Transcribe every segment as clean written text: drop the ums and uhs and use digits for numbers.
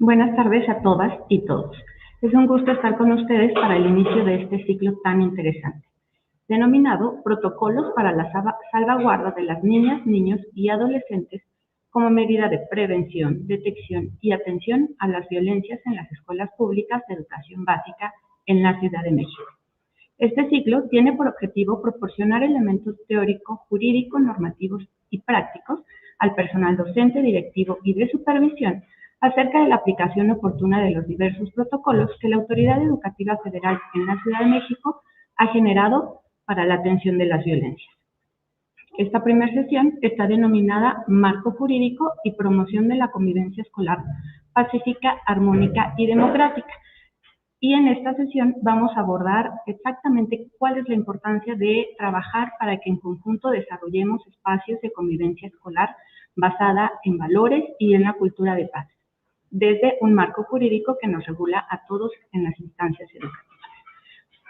Buenas tardes a todas y todos. Es un gusto estar con ustedes para el inicio de este ciclo tan interesante, denominado Protocolos para la salvaguarda de las niñas, niños y adolescentes como medida de prevención, detección y atención a las violencias en las escuelas públicas de educación básica en la Ciudad de México. Este ciclo tiene por objetivo proporcionar elementos teóricos, jurídicos, normativos y prácticos al personal docente, directivo y de supervisión acerca de la aplicación oportuna de los diversos protocolos que la Autoridad Educativa Federal en la Ciudad de México ha generado para la atención de las violencias. Esta primera sesión está denominada Marco Jurídico y Promoción de la Convivencia Escolar Pacífica, Armónica y Democrática. Y en esta sesión vamos a abordar exactamente cuál es la importancia de trabajar para que en conjunto desarrollemos espacios de convivencia escolar basada en valores y en la cultura de paz, desde un marco jurídico que nos regula a todos en las instancias educativas.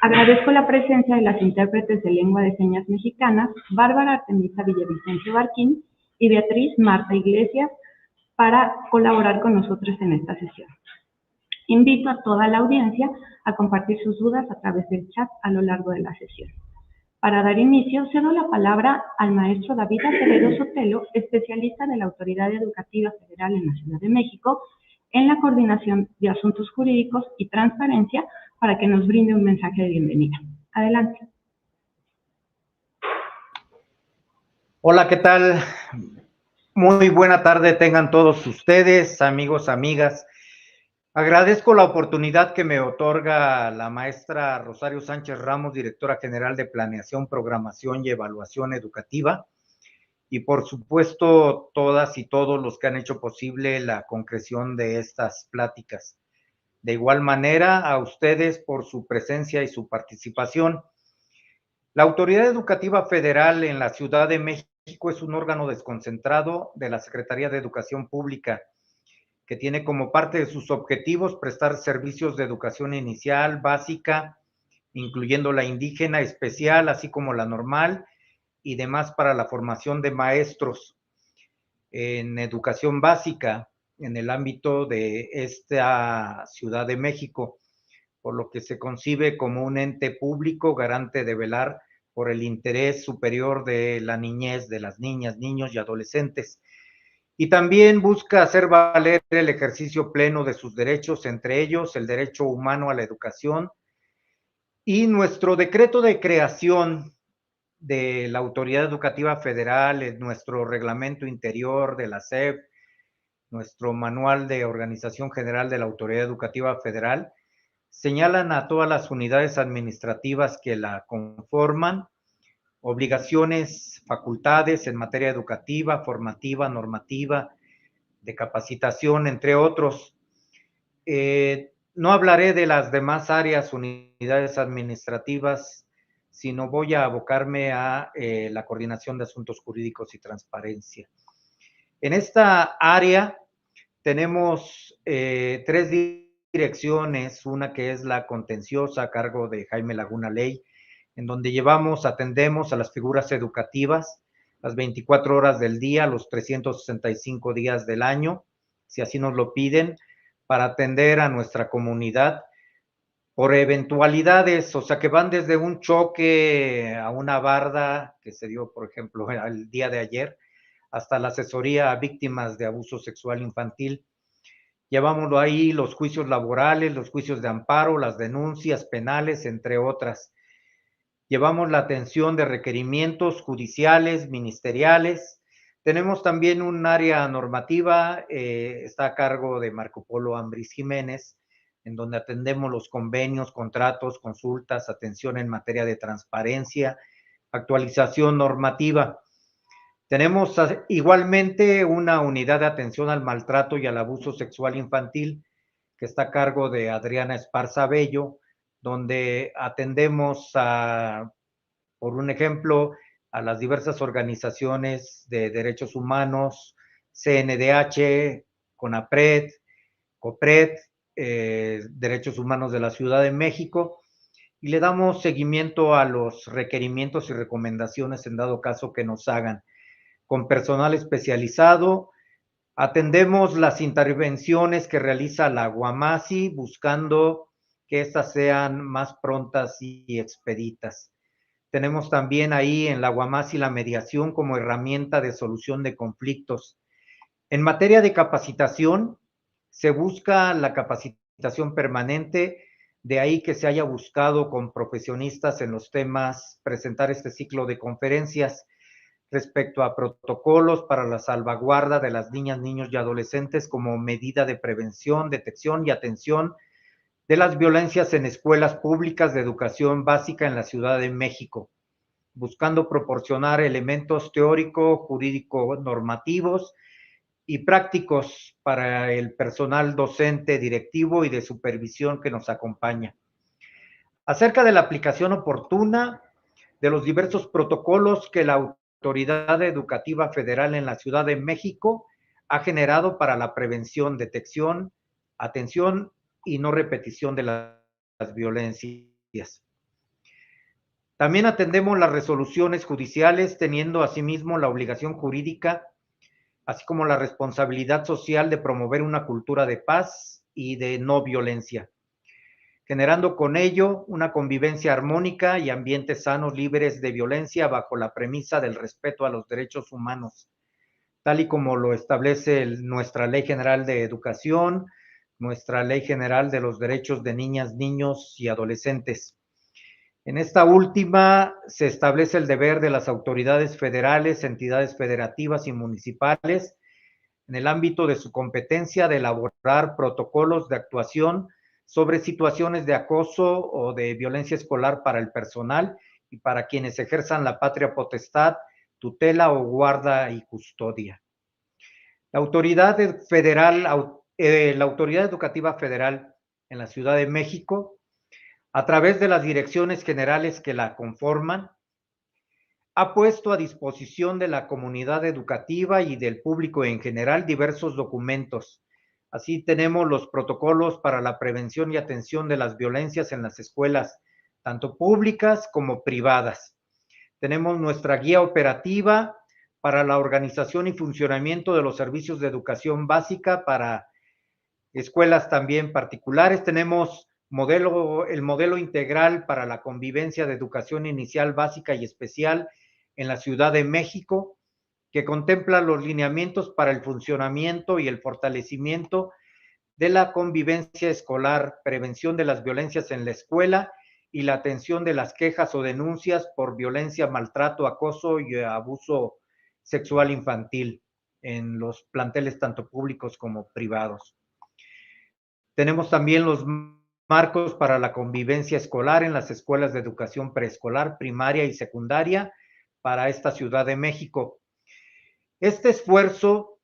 Agradezco la presencia de las intérpretes de lengua de señas mexicanas, Bárbara Artemisa Villavicencio Barquín y Beatriz Marta Iglesias, para colaborar con nosotros en esta sesión. Invito a toda la audiencia a compartir sus dudas a través del chat a lo largo de la sesión. Para dar inicio, cedo la palabra al maestro David Acevedo Sotelo, especialista de la Autoridad Educativa Federal en la Ciudad de México, en la coordinación de asuntos jurídicos y transparencia, para que nos brinde un mensaje de bienvenida. Adelante. Hola, ¿qué tal? Muy buena tarde tengan todos ustedes, amigos, amigas. Agradezco la oportunidad que me otorga la maestra Rosario Sánchez Ramos, directora general de Planeación, Programación y Evaluación Educativa, y por supuesto todas y todos los que han hecho posible la concreción de estas pláticas. De igual manera, a ustedes por su presencia y su participación. La Autoridad Educativa Federal en la Ciudad de México es un órgano desconcentrado de la Secretaría de Educación Pública, que tiene como parte de sus objetivos prestar servicios de educación inicial, básica, incluyendo la indígena, especial, así como la normal, y demás para la formación de maestros en educación básica en el ámbito de esta Ciudad de México, por lo que se concibe como un ente público garante de velar por el interés superior de la niñez, de las niñas, niños y adolescentes. Y también busca hacer valer el ejercicio pleno de sus derechos, entre ellos el derecho humano a la educación. Y nuestro decreto de creación de la Autoridad Educativa Federal, nuestro reglamento interior de la SEP, nuestro manual de organización general de la Autoridad Educativa Federal, señalan a todas las unidades administrativas que la conforman obligaciones, facultades en materia educativa, formativa, normativa, de capacitación, entre otros. No hablaré de las demás áreas, unidades administrativas, sino voy a abocarme a la coordinación de asuntos jurídicos y transparencia. En esta área tenemos tres direcciones, una que es la contenciosa a cargo de Jaime Laguna Ley, en donde atendemos a las figuras educativas las 24 horas del día, los 365 días del año, si así nos lo piden, para atender a nuestra comunidad por eventualidades, o sea, que van desde un choque a una barda que se dio, por ejemplo, el día de ayer, hasta la asesoría a víctimas de abuso sexual infantil. Llevámoslo ahí los juicios laborales, los juicios de amparo, las denuncias penales, entre otras. Llevamos la atención de requerimientos judiciales, ministeriales. Tenemos también un área normativa, está a cargo de Marco Polo Ambris Jiménez, en donde atendemos los convenios, contratos, consultas, atención en materia de transparencia, actualización normativa. Tenemos igualmente una unidad de atención al maltrato y al abuso sexual infantil, que está a cargo de Adriana Esparza Bello, donde atendemos por un ejemplo, a las diversas organizaciones de derechos humanos, CNDH, CONAPRED, COPRED, Derechos Humanos de la Ciudad de México, y le damos seguimiento a los requerimientos y recomendaciones en dado caso que nos hagan, con personal especializado Atendemos las intervenciones que realiza la Guamasi, buscando que éstas sean más prontas y expeditas. Tenemos también ahí en la Guamasi la mediación como herramienta de solución de conflictos. En materia de capacitación, se busca la capacitación permanente, de ahí que se haya buscado con profesionistas en los temas presentar este ciclo de conferencias respecto a protocolos para la salvaguarda de las niñas, niños y adolescentes como medida de prevención, detección y atención de las violencias en escuelas públicas de educación básica en la Ciudad de México, buscando proporcionar elementos teóricos, jurídicos, normativos y prácticos para el personal docente, directivo y de supervisión que nos acompaña. Acerca de la aplicación oportuna de los diversos protocolos que la Autoridad Educativa Federal en la Ciudad de México ha generado para la prevención, detección, atención y no repetición de las violencias. También atendemos las resoluciones judiciales, teniendo asimismo la obligación jurídica, así como la responsabilidad social de promover una cultura de paz y de no violencia, generando con ello una convivencia armónica y ambientes sanos, libres de violencia, bajo la premisa del respeto a los derechos humanos, tal y como lo establece nuestra Ley General de Educación, nuestra Ley General de los Derechos de Niñas, Niños y Adolescentes. En esta última se establece el deber de las autoridades federales, entidades federativas y municipales, en el ámbito de su competencia, de elaborar protocolos de actuación sobre situaciones de acoso o de violencia escolar para el personal y para quienes ejerzan la patria potestad, tutela o guarda y custodia. La Autoridad Educativa Federal en la Ciudad de México, a través de las direcciones generales que la conforman, ha puesto a disposición de la comunidad educativa y del público en general diversos documentos. Así tenemos los protocolos para la prevención y atención de las violencias en las escuelas, tanto públicas como privadas. Tenemos nuestra guía operativa para la organización y funcionamiento de los servicios de educación básica para escuelas también particulares. Tenemos el modelo integral para la convivencia de educación inicial, básica y especial en la Ciudad de México, que contempla los lineamientos para el funcionamiento y el fortalecimiento de la convivencia escolar, prevención de las violencias en la escuela y la atención de las quejas o denuncias por violencia, maltrato, acoso y abuso sexual infantil en los planteles tanto públicos como privados. Tenemos también los marcos para la convivencia escolar en las escuelas de educación preescolar, primaria y secundaria para esta Ciudad de México. Este esfuerzo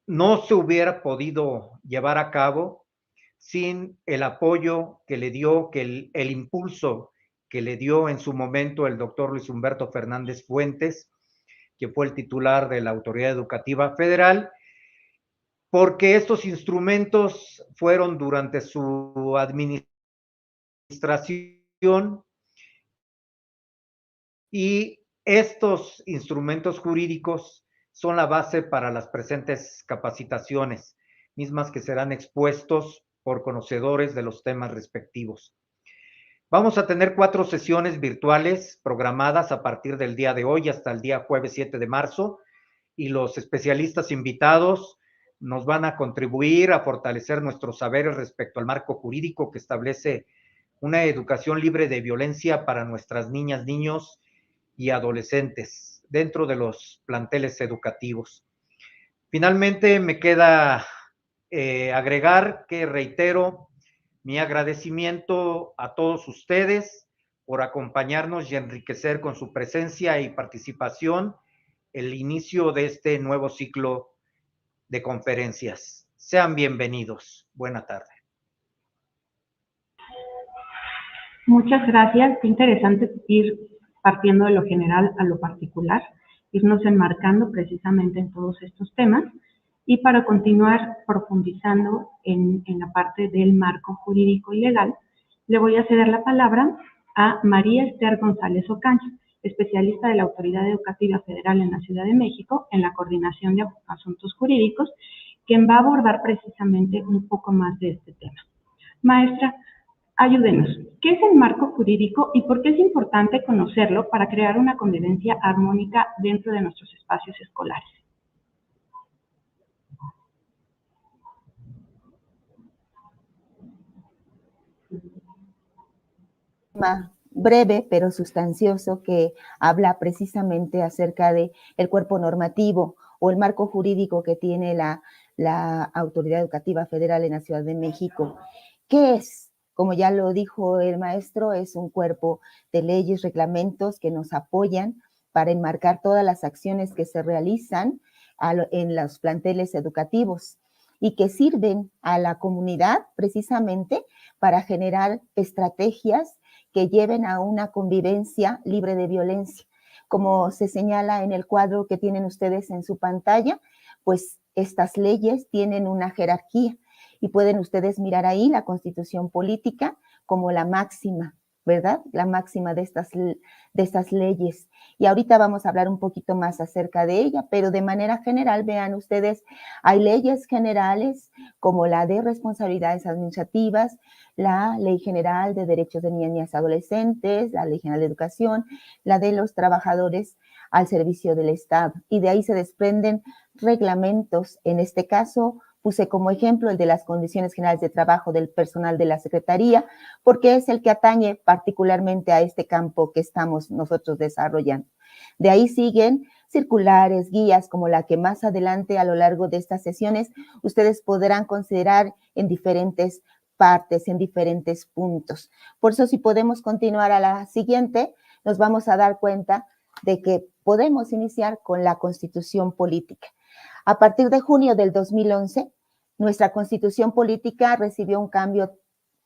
no se hubiera podido llevar a cabo sin el apoyo que le dio, el impulso que le dio en su momento el doctor Luis Humberto Fernández Fuentes, que fue el titular de la Autoridad Educativa Federal, porque estos instrumentos fueron durante su administración y estos instrumentos jurídicos son la base para las presentes capacitaciones, mismas que serán expuestos por conocedores de los temas respectivos. Vamos a tener 4 sesiones virtuales programadas a partir del día de hoy hasta el día jueves 7 de marzo, y los especialistas invitados nos van a contribuir a fortalecer nuestros saberes respecto al marco jurídico que establece una educación libre de violencia para nuestras niñas, niños y adolescentes dentro de los planteles educativos. Finalmente, me queda agregar que reitero mi agradecimiento a todos ustedes por acompañarnos y enriquecer con su presencia y participación el inicio de este nuevo ciclo de conferencias. Sean bienvenidos. Buena tarde. Muchas gracias. Qué interesante ir partiendo de lo general a lo particular, irnos enmarcando precisamente en todos estos temas. Y para continuar profundizando en la parte del marco jurídico y legal, le voy a ceder la palabra a María Esther González Ocaña, especialista de la Autoridad Educativa Federal en la Ciudad de México en la coordinación de asuntos jurídicos quien va a abordar precisamente un poco más de este tema. Maestra, ayúdenos. ¿Qué es el marco jurídico y por qué es importante conocerlo para crear una convivencia armónica dentro de nuestros espacios escolares? Breve pero sustancioso que habla precisamente acerca de el cuerpo normativo o el marco jurídico que tiene la Autoridad Educativa Federal en la Ciudad de México. ¿Qué es? Como ya lo dijo el maestro, es un cuerpo de leyes, reglamentos que nos apoyan para enmarcar todas las acciones que se realizan en los planteles educativos y que sirven a la comunidad precisamente para generar estrategias que lleven a una convivencia libre de violencia. Como se señala en el cuadro que tienen ustedes en su pantalla, pues estas leyes tienen una jerarquía y pueden ustedes mirar ahí la Constitución Política como la máxima, ¿verdad? La máxima de estas leyes. Y ahorita vamos a hablar un poquito más acerca de ella, pero de manera general, vean ustedes, hay leyes generales como la de responsabilidades administrativas, la Ley General de Derechos de Niñas y Adolescentes, la Ley General de Educación, la de los trabajadores al servicio del Estado. Y de ahí se desprenden reglamentos, en este caso puse como ejemplo el de las condiciones generales de trabajo del personal de la Secretaría, porque es el que atañe particularmente a este campo que estamos nosotros desarrollando. De ahí siguen circulares, guías, como la que más adelante a lo largo de estas sesiones ustedes podrán considerar en diferentes partes, en diferentes puntos. Por eso, si podemos continuar a la siguiente, nos vamos a dar cuenta de que podemos iniciar con la Constitución Política. A partir de junio del 2011, nuestra Constitución Política recibió un cambio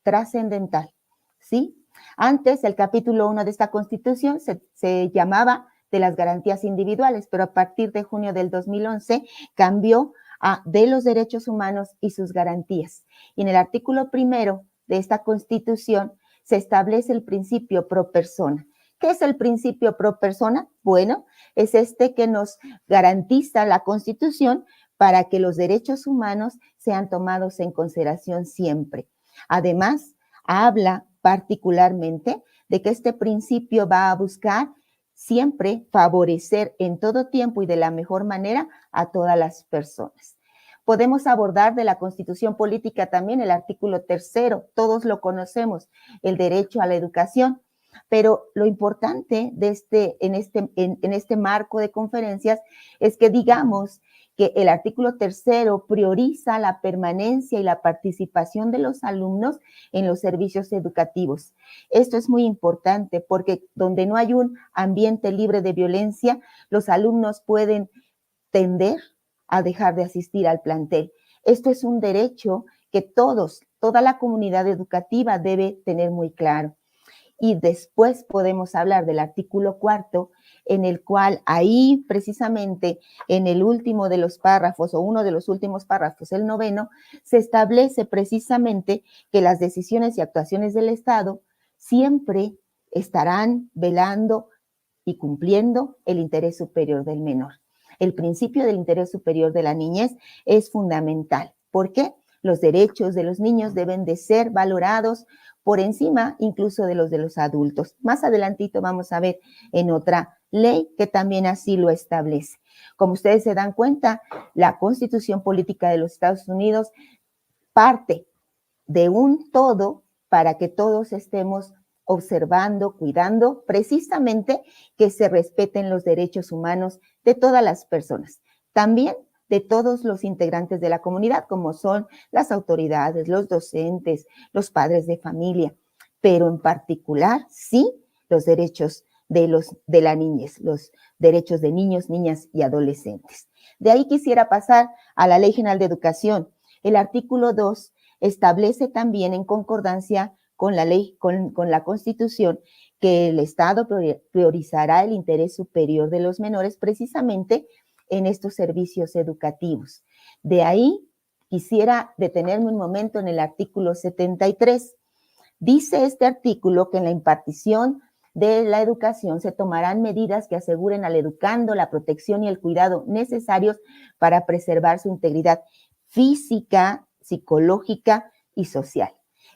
trascendental, ¿sí? Antes, el capítulo 1 de esta Constitución se llamaba de las garantías individuales, pero a partir de junio del 2011 cambió a de los derechos humanos y sus garantías. Y en el artículo 1 de esta Constitución se establece el principio pro persona. ¿Qué es el principio pro persona? Bueno, es este que nos garantiza la Constitución para que los derechos humanos sean tomados en consideración siempre. Además, habla particularmente de que este principio va a buscar siempre favorecer en todo tiempo y de la mejor manera a todas las personas. Podemos abordar de la Constitución Política también el artículo 3, todos lo conocemos, el derecho a la educación. Pero lo importante de en este marco de conferencias es que digamos que el artículo 3 prioriza la permanencia y la participación de los alumnos en los servicios educativos. Esto es muy importante porque donde no hay un ambiente libre de violencia, los alumnos pueden tender a dejar de asistir al plantel. Esto es un derecho que toda la comunidad educativa debe tener muy claro. Y después podemos hablar del artículo 4, en el cual ahí precisamente en el último de los párrafos o uno de los últimos párrafos, el 9, se establece precisamente que las decisiones y actuaciones del Estado siempre estarán velando y cumpliendo el interés superior del menor. El principio del interés superior de la niñez es fundamental. ¿Por qué? Los derechos de los niños deben de ser valorados por encima incluso de los adultos. Más adelantito vamos a ver en otra ley que también así lo establece. Como ustedes se dan cuenta, la Constitución Política de los Estados Unidos parte de un todo para que todos estemos observando, cuidando, precisamente que se respeten los derechos humanos de todas las personas. También de todos los integrantes de la comunidad, como son las autoridades, los docentes, los padres de familia, pero en particular, sí, los derechos de la niñez, los derechos de niños, niñas y adolescentes. De ahí quisiera pasar a la Ley General de Educación. El artículo 2 establece también en concordancia con la ley, con la Constitución, que el Estado priorizará el interés superior de los menores precisamente en estos servicios educativos. De ahí quisiera detenerme un momento en el artículo 73. Dice este artículo que en la impartición de la educación se tomarán medidas que aseguren al educando la protección y el cuidado necesarios para preservar su integridad física, psicológica y social.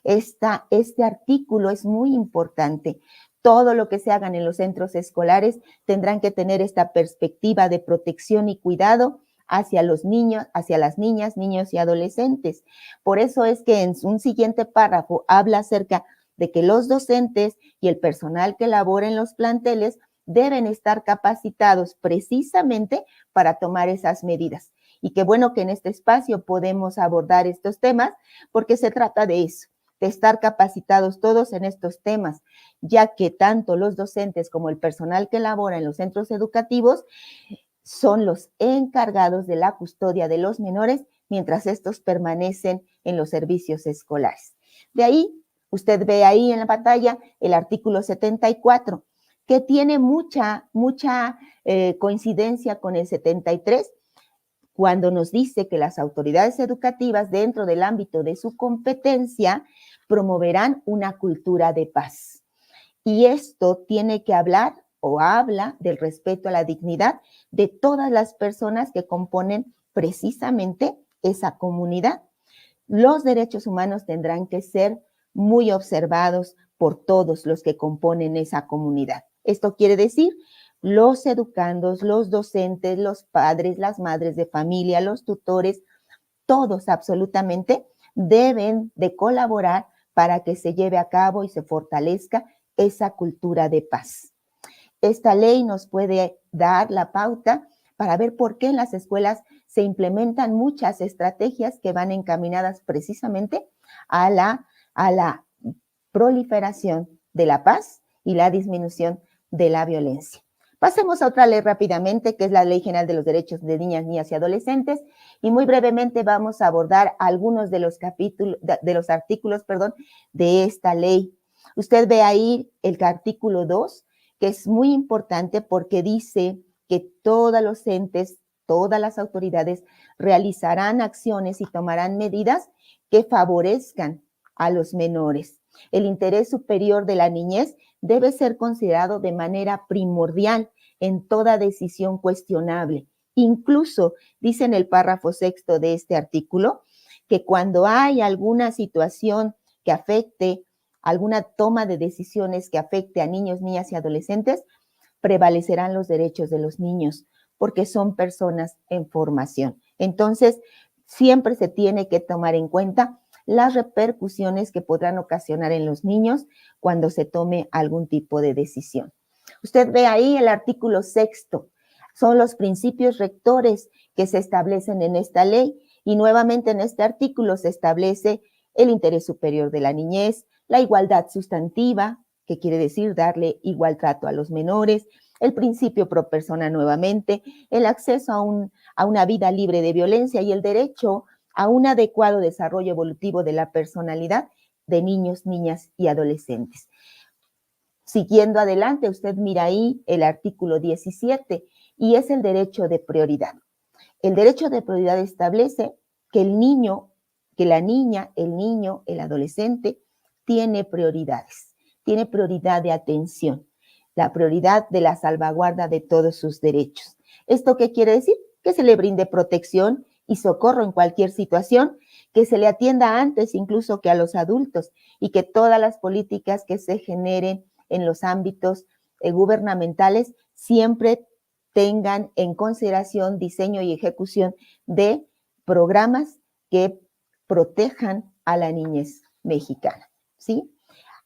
Este artículo es muy importante. Todo lo que se hagan en los centros escolares tendrán que tener esta perspectiva de protección y cuidado hacia los niños, hacia las niñas, niños y adolescentes. Por eso es que en un siguiente párrafo habla acerca de que los docentes y el personal que labora en los planteles deben estar capacitados precisamente para tomar esas medidas. Y qué bueno que en este espacio podemos abordar estos temas, porque se trata de eso, de estar capacitados todos en estos temas, ya que tanto los docentes como el personal que labora en los centros educativos son los encargados de la custodia de los menores mientras estos permanecen en los servicios escolares. De ahí, usted ve ahí en la pantalla el artículo 74, que tiene mucha coincidencia con el 73, cuando nos dice que las autoridades educativas, dentro del ámbito de su competencia, promoverán una cultura de paz. Y esto tiene que hablar o habla del respeto a la dignidad de todas las personas que componen precisamente esa comunidad. Los derechos humanos tendrán que ser muy observados por todos los que componen esa comunidad. Esto quiere decir los educandos, los docentes, los padres, las madres de familia, los tutores, todos absolutamente deben de colaborar para que se lleve a cabo y se fortalezca esa cultura de paz. Esta ley nos puede dar la pauta para ver por qué en las escuelas se implementan muchas estrategias que van encaminadas precisamente a la proliferación de la paz y la disminución de la violencia. Pasemos a otra ley rápidamente, que es la Ley General de los Derechos de Niñas, Niñas y Adolescentes, y muy brevemente vamos a abordar algunos de los artículos de esta ley. Usted ve ahí el artículo 2, que es muy importante porque dice que todos los entes, todas las autoridades realizarán acciones y tomarán medidas que favorezcan a los menores. El interés superior de la niñez debe ser considerado de manera primordial en toda decisión cuestionable. Incluso dice en el párrafo 6 de este artículo que cuando hay alguna situación que afecte, alguna toma de decisiones que afecte a niños, niñas y adolescentes, prevalecerán los derechos de los niños porque son personas en formación. Entonces, siempre se tiene que tomar en cuenta las repercusiones que podrán ocasionar en los niños cuando se tome algún tipo de decisión. Usted ve ahí el artículo 6, son los principios rectores que se establecen en esta ley y nuevamente en este artículo se establece el interés superior de la niñez, la igualdad sustantiva, que quiere decir darle igual trato a los menores, el principio pro persona nuevamente, el acceso a una vida libre de violencia y el derecho a un adecuado desarrollo evolutivo de la personalidad de niños, niñas y adolescentes. Siguiendo adelante, usted mira ahí el artículo 17 y es el derecho de prioridad. El derecho de prioridad establece que el niño, que la niña, el niño, el adolescente tiene prioridades, tiene prioridad de atención, la prioridad de la salvaguarda de todos sus derechos. ¿Esto qué quiere decir? Que se le brinde protección y socorro en cualquier situación, que se le atienda antes incluso que a los adultos y que todas las políticas que se generen en los ámbitos gubernamentales siempre tengan en consideración diseño y ejecución de programas que protejan a la niñez mexicana, ¿sí?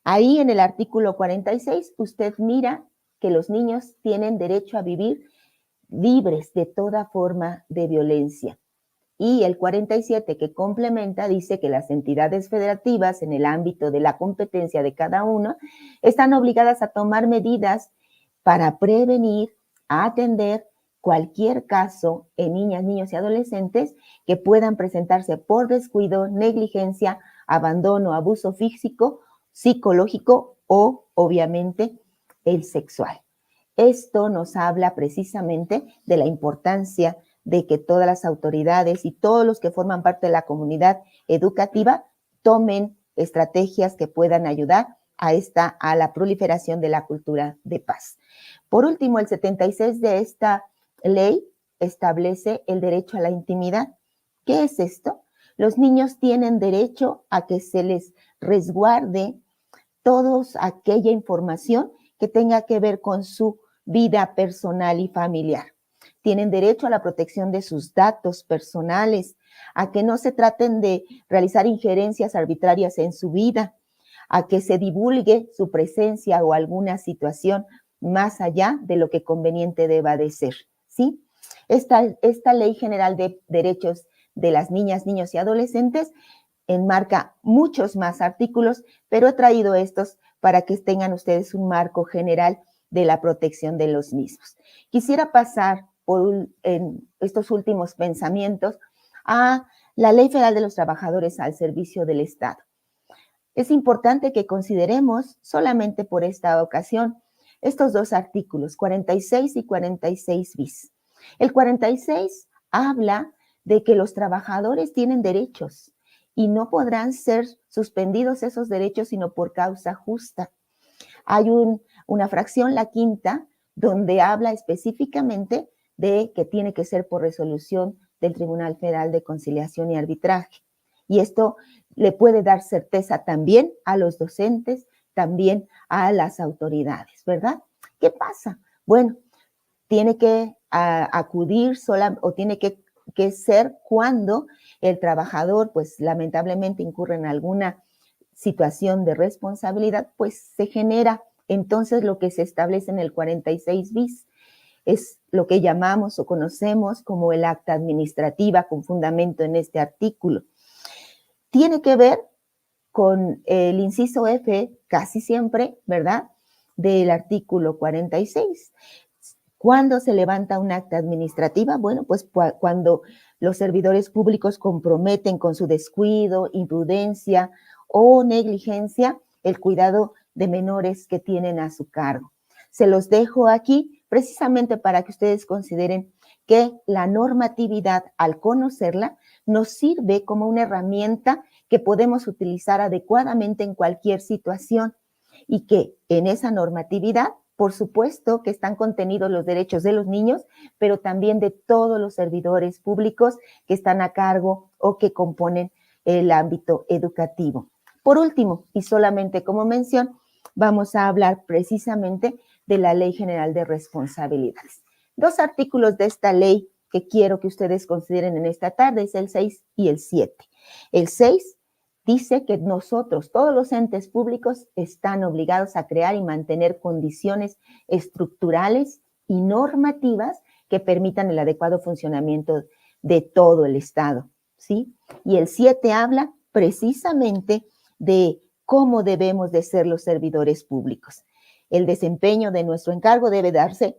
Ahí en el artículo 46 usted mira que los niños tienen derecho a vivir libres de toda forma de violencia. Y el 47 que complementa dice que las entidades federativas en el ámbito de la competencia de cada uno están obligadas a tomar medidas para prevenir, atender cualquier caso en niñas, niños y adolescentes que puedan presentarse por descuido, negligencia, abandono, abuso físico, psicológico o, obviamente, el sexual. Esto nos habla precisamente de la importancia de que todas las autoridades y todos los que forman parte de la comunidad educativa tomen estrategias que puedan ayudar a la proliferación de la cultura de paz. Por último, el 76 de esta ley establece el derecho a la intimidad, ¿Qué es esto? Los niños tienen derecho a que se les resguarde toda aquella información que tenga que ver con su vida personal y familiar. Tienen derecho a la protección de sus datos personales, a que no se traten de realizar injerencias arbitrarias en su vida, a que se divulgue su presencia o alguna situación más allá de lo que conveniente deba de ser, ¿sí? Esta Ley General de Derechos de las Niñas, Niños y Adolescentes enmarca muchos más artículos, pero he traído estos para que tengan ustedes un marco general de la protección de los mismos. Quisiera pasar en estos últimos pensamientos a la Ley Federal de los Trabajadores al Servicio del Estado. Es importante que consideremos solamente por esta ocasión estos dos artículos, 46 y 46 bis. El 46 habla de que los trabajadores tienen derechos y no podrán ser suspendidos esos derechos sino por causa justa. Hay una fracción, la quinta, donde habla específicamente de que tiene que ser por resolución del Tribunal Federal de Conciliación y Arbitraje. Y esto le puede dar certeza también a los docentes, también a las autoridades, ¿verdad? ¿Qué pasa? Bueno, tiene que acudir sola o tiene que ser cuando el trabajador, pues lamentablemente incurre en alguna situación de responsabilidad, pues se genera entonces lo que se establece en el 46 bis. Es lo que llamamos o conocemos como el acta administrativa con fundamento en este artículo. Tiene que ver con el inciso F, casi siempre, ¿verdad?, del artículo 46. ¿Cuándo se levanta un acta administrativa? Bueno, pues cuando los servidores públicos comprometen con su descuido, imprudencia o negligencia el cuidado de menores que tienen a su cargo. Se los dejo aquí precisamente para que ustedes consideren que la normatividad, al conocerla, nos sirve como una herramienta que podemos utilizar adecuadamente en cualquier situación y que en esa normatividad, por supuesto, que están contenidos los derechos de los niños, pero también de todos los servidores públicos que están a cargo o que componen el ámbito educativo. Por último, y solamente como mención, vamos a hablar precisamente de la Ley General de Responsabilidades. Dos artículos de esta ley que quiero que ustedes consideren en esta tarde es el 6 y el 7. El 6 dice que nosotros, todos los entes públicos, están obligados a crear y mantener condiciones estructurales y normativas que permitan el adecuado funcionamiento de todo el Estado, ¿sí? Y el 7 habla precisamente de cómo debemos de ser los servidores públicos. El desempeño de nuestro encargo debe darse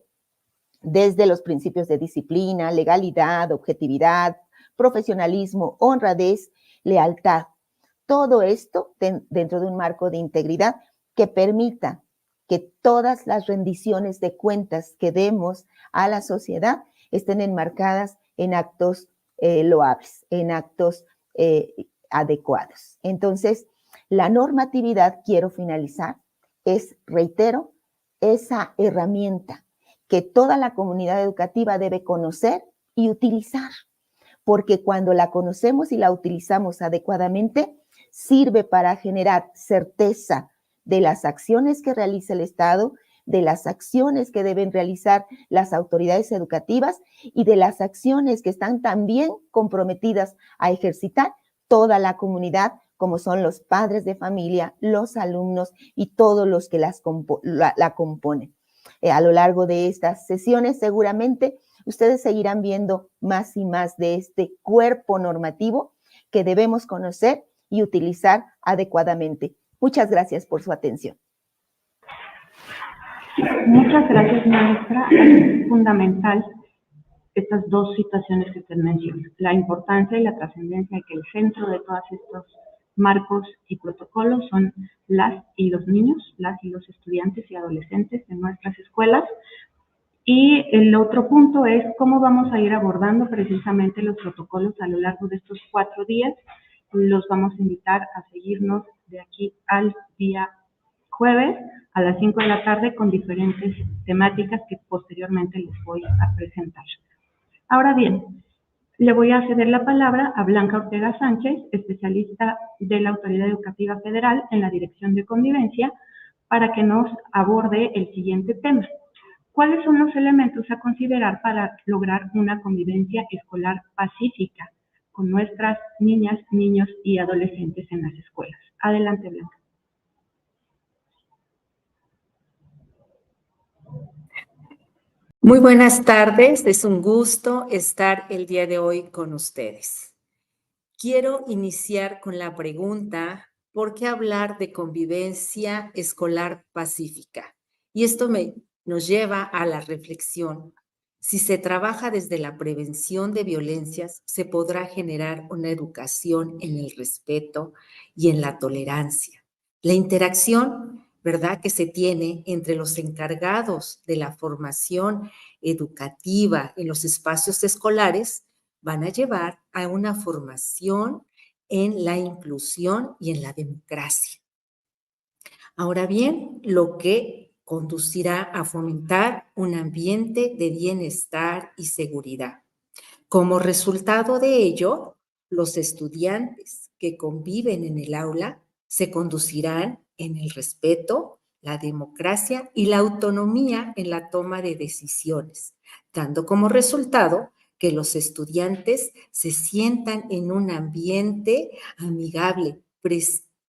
desde los principios de disciplina, legalidad, objetividad, profesionalismo, honradez, lealtad. Todo esto dentro de un marco de integridad que permita que todas las rendiciones de cuentas que demos a la sociedad estén enmarcadas en actos loables, en actos adecuados. Entonces, la normatividad, quiero finalizar, es, reitero, esa herramienta que toda la comunidad educativa debe conocer y utilizar, porque cuando la conocemos y la utilizamos adecuadamente, sirve para generar certeza de las acciones que realiza el Estado, de las acciones que deben realizar las autoridades educativas y de las acciones que están también comprometidas a ejercitar toda la comunidad, como son los padres de familia, los alumnos y todos los que la componen. A lo largo de estas sesiones, seguramente ustedes seguirán viendo más y más de este cuerpo normativo que debemos conocer y utilizar adecuadamente. Muchas gracias por su atención. Muchas gracias, maestra. Es fundamental estas dos situaciones que usted menciona, la importancia y la trascendencia de que el centro de todos estos marcos y protocolos son las y los niños, las y los estudiantes y adolescentes en nuestras escuelas. Y el otro punto es cómo vamos a ir abordando precisamente los protocolos a lo largo de estos 4 días. Los vamos a invitar a seguirnos de aquí al día jueves a las 5 de la tarde con diferentes temáticas que posteriormente les voy a presentar. Ahora bien, Le voy a ceder la palabra a Blanca Ortega Sánchez, especialista de la Autoridad Educativa Federal en la Dirección de Convivencia, para que nos aborde el siguiente tema. ¿Cuáles son los elementos a considerar para lograr una convivencia escolar pacífica con nuestras niñas, niños y adolescentes en las escuelas? Adelante, Blanca. Muy buenas tardes, es un gusto estar el día de hoy con ustedes. Quiero iniciar con la pregunta, ¿por qué hablar de convivencia escolar pacífica? Y esto nos lleva a la reflexión. Si se trabaja desde la prevención de violencias, se podrá generar una educación en el respeto y en la tolerancia. La interacción, ¿verdad?, que se tiene entre los encargados de la formación educativa en los espacios escolares van a llevar a una formación en la inclusión y en la democracia. Ahora bien, lo que conducirá a fomentar un ambiente de bienestar y seguridad. Como resultado de ello, los estudiantes que conviven en el aula se conducirán en el respeto, la democracia y la autonomía en la toma de decisiones, dando como resultado que los estudiantes se sientan en un ambiente amigable,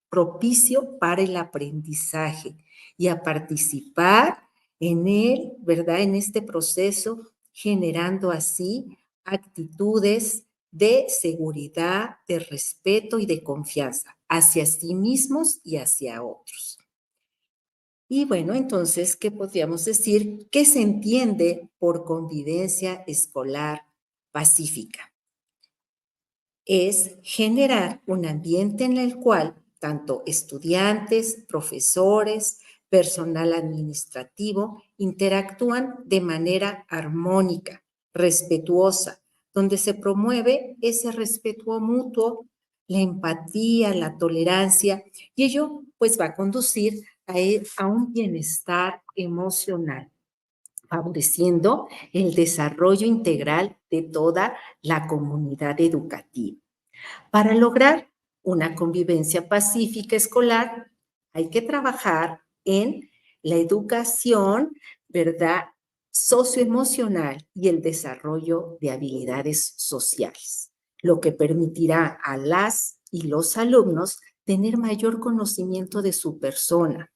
propicio para el aprendizaje y a participar en él, ¿verdad?, en este proceso, generando así actitudes de seguridad, de respeto y de confianza hacia sí mismos y hacia otros. Y bueno, entonces, ¿qué podríamos decir? ¿Qué se entiende por convivencia escolar pacífica? Es generar un ambiente en el cual tanto estudiantes, profesores, personal administrativo interactúan de manera armónica, respetuosa, donde se promueve ese respeto mutuo, la empatía, la tolerancia, y ello pues va a conducir a un bienestar emocional, favoreciendo el desarrollo integral de toda la comunidad educativa. Para lograr una convivencia pacífica escolar, hay que trabajar en la educación, ¿verdad?, socioemocional y el desarrollo de habilidades sociales, lo que permitirá a las y los alumnos tener mayor conocimiento de su persona,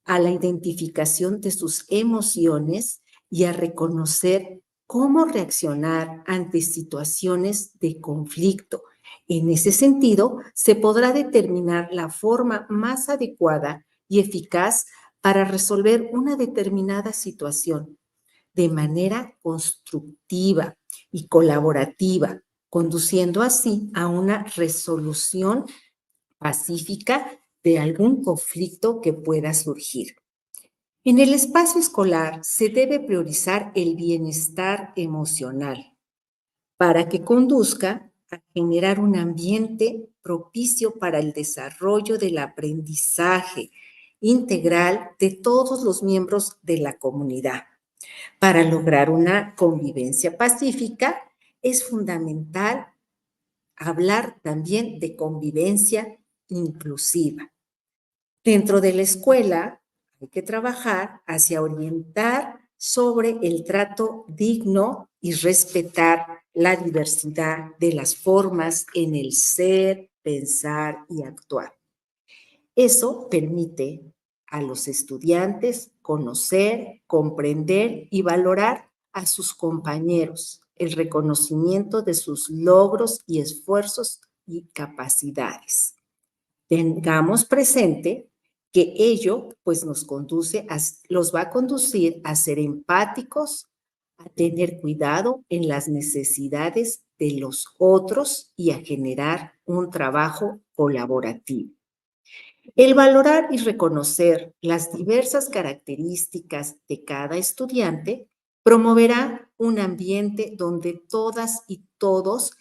a la identificación de sus emociones y a reconocer cómo reaccionar ante situaciones de conflicto. En ese sentido, se podrá determinar la forma más adecuada y eficaz para resolver una determinada situación de manera constructiva y colaborativa, conduciendo así a una resolución pacífica de algún conflicto que pueda surgir. En el espacio escolar se debe priorizar el bienestar emocional para que conduzca a generar un ambiente propicio para el desarrollo del aprendizaje integral de todos los miembros de la comunidad. Para lograr una convivencia pacífica es fundamental hablar también de convivencia inclusiva. Dentro de la escuela hay que trabajar hacia orientar sobre el trato digno y respetar la diversidad de las formas en el ser, pensar y actuar. Eso permite a los estudiantes conocer, comprender y valorar a sus compañeros, el reconocimiento de sus logros y esfuerzos y capacidades. Tengamos presente que ello pues los va a conducir a ser empáticos, a tener cuidado en las necesidades de los otros y a generar un trabajo colaborativo. El valorar y reconocer las diversas características de cada estudiante promoverá un ambiente donde todas y todos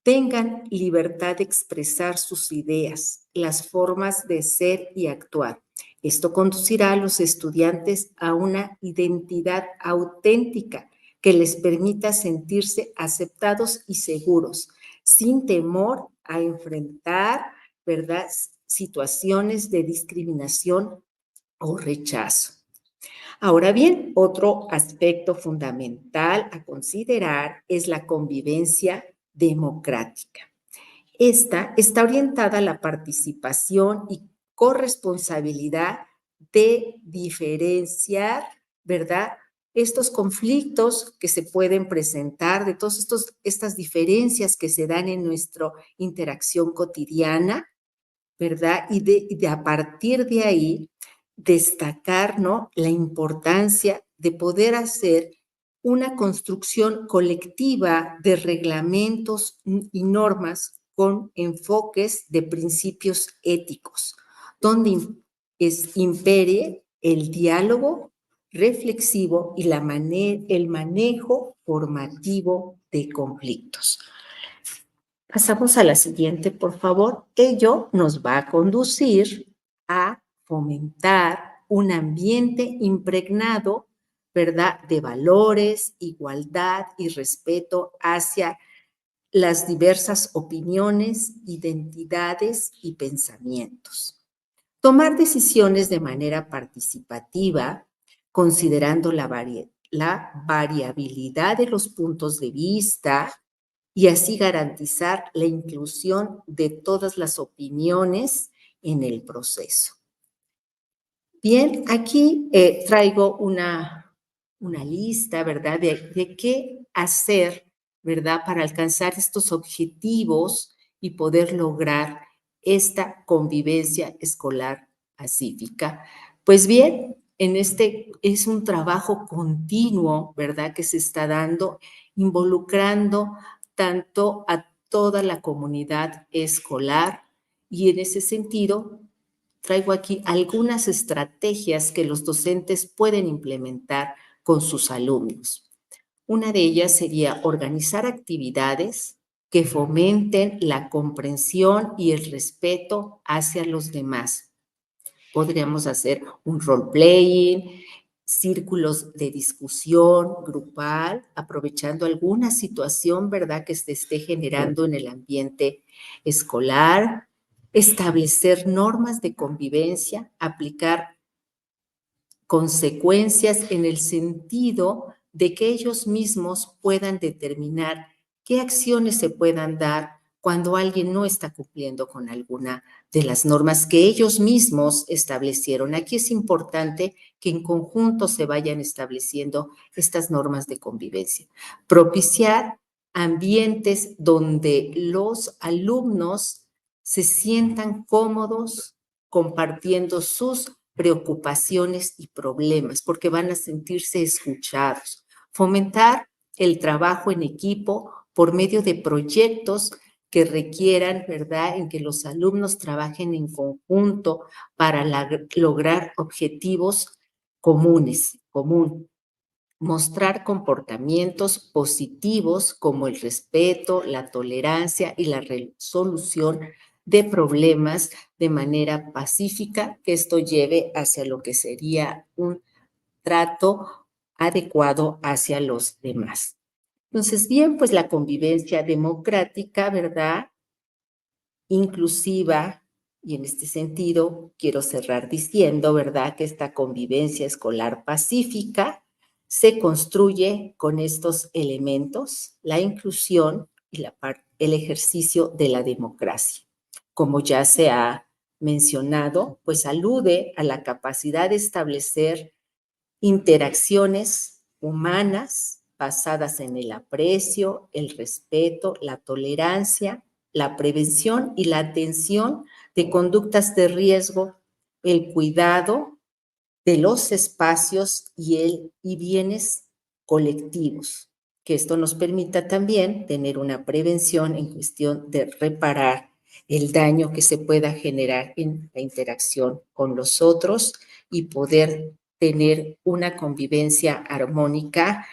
tengan libertad de expresar sus ideas, las formas de ser y actuar. Esto conducirá a los estudiantes a una identidad auténtica, que les permita sentirse aceptados y seguros, sin temor a enfrentar, ¿verdad?, situaciones de discriminación o rechazo. Ahora bien, otro aspecto fundamental a considerar es la convivencia democrática. Esta está orientada a la participación y corresponsabilidad de diferenciar, ¿verdad?, estos conflictos que se pueden presentar, de todas estas diferencias que se dan en nuestra interacción cotidiana, ¿verdad? Y de a partir de ahí destacar, ¿no?, la importancia de poder hacer una construcción colectiva de reglamentos y normas con enfoques de principios éticos, donde impere el diálogo reflexivo y el manejo formativo de conflictos. Pasamos a la siguiente, por favor. Ello nos va a conducir a fomentar un ambiente impregnado, ¿verdad?, de valores, igualdad y respeto hacia las diversas opiniones, identidades y pensamientos. Tomar decisiones de manera participativa, considerando la variabilidad de los puntos de vista, y así garantizar la inclusión de todas las opiniones en el proceso. Bien, aquí traigo una lista, ¿verdad?, de qué hacer, ¿verdad?, para alcanzar estos objetivos y poder lograr esta convivencia escolar pacífica. Pues bien, es un trabajo continuo, ¿verdad?, que se está dando, involucrando tanto a toda la comunidad escolar, y en ese sentido traigo aquí algunas estrategias que los docentes pueden implementar con sus alumnos. Una de ellas sería organizar actividades que fomenten la comprensión y el respeto hacia los demás. Podríamos hacer un role-playing, círculos de discusión grupal, aprovechando alguna situación, ¿verdad?, que se esté generando en el ambiente escolar, establecer normas de convivencia, aplicar consecuencias en el sentido de que ellos mismos puedan determinar qué acciones se puedan dar cuando alguien no está cumpliendo con alguna de las normas que ellos mismos establecieron. Aquí es importante que en conjunto se vayan estableciendo estas normas de convivencia. Propiciar ambientes donde los alumnos se sientan cómodos compartiendo sus preocupaciones y problemas, porque van a sentirse escuchados. Fomentar el trabajo en equipo por medio de proyectos que requieran, ¿verdad?, en que los alumnos trabajen en conjunto para lograr objetivos comunes. Mostrar comportamientos positivos como el respeto, la tolerancia y la resolución de problemas de manera pacífica, que esto lleve hacia lo que sería un trato adecuado hacia los demás. Entonces, bien, pues la convivencia democrática, ¿verdad?, inclusiva, y en este sentido quiero cerrar diciendo, ¿verdad?, que esta convivencia escolar pacífica se construye con estos elementos: la inclusión y el ejercicio de la democracia. Como ya se ha mencionado, pues alude a la capacidad de establecer interacciones humanas basadas en el aprecio, el respeto, la tolerancia, la prevención y la atención de conductas de riesgo, el cuidado de los espacios y bienes colectivos, que esto nos permita también tener una prevención en cuestión de reparar el daño que se pueda generar en la interacción con los otros y poder tener una convivencia armónica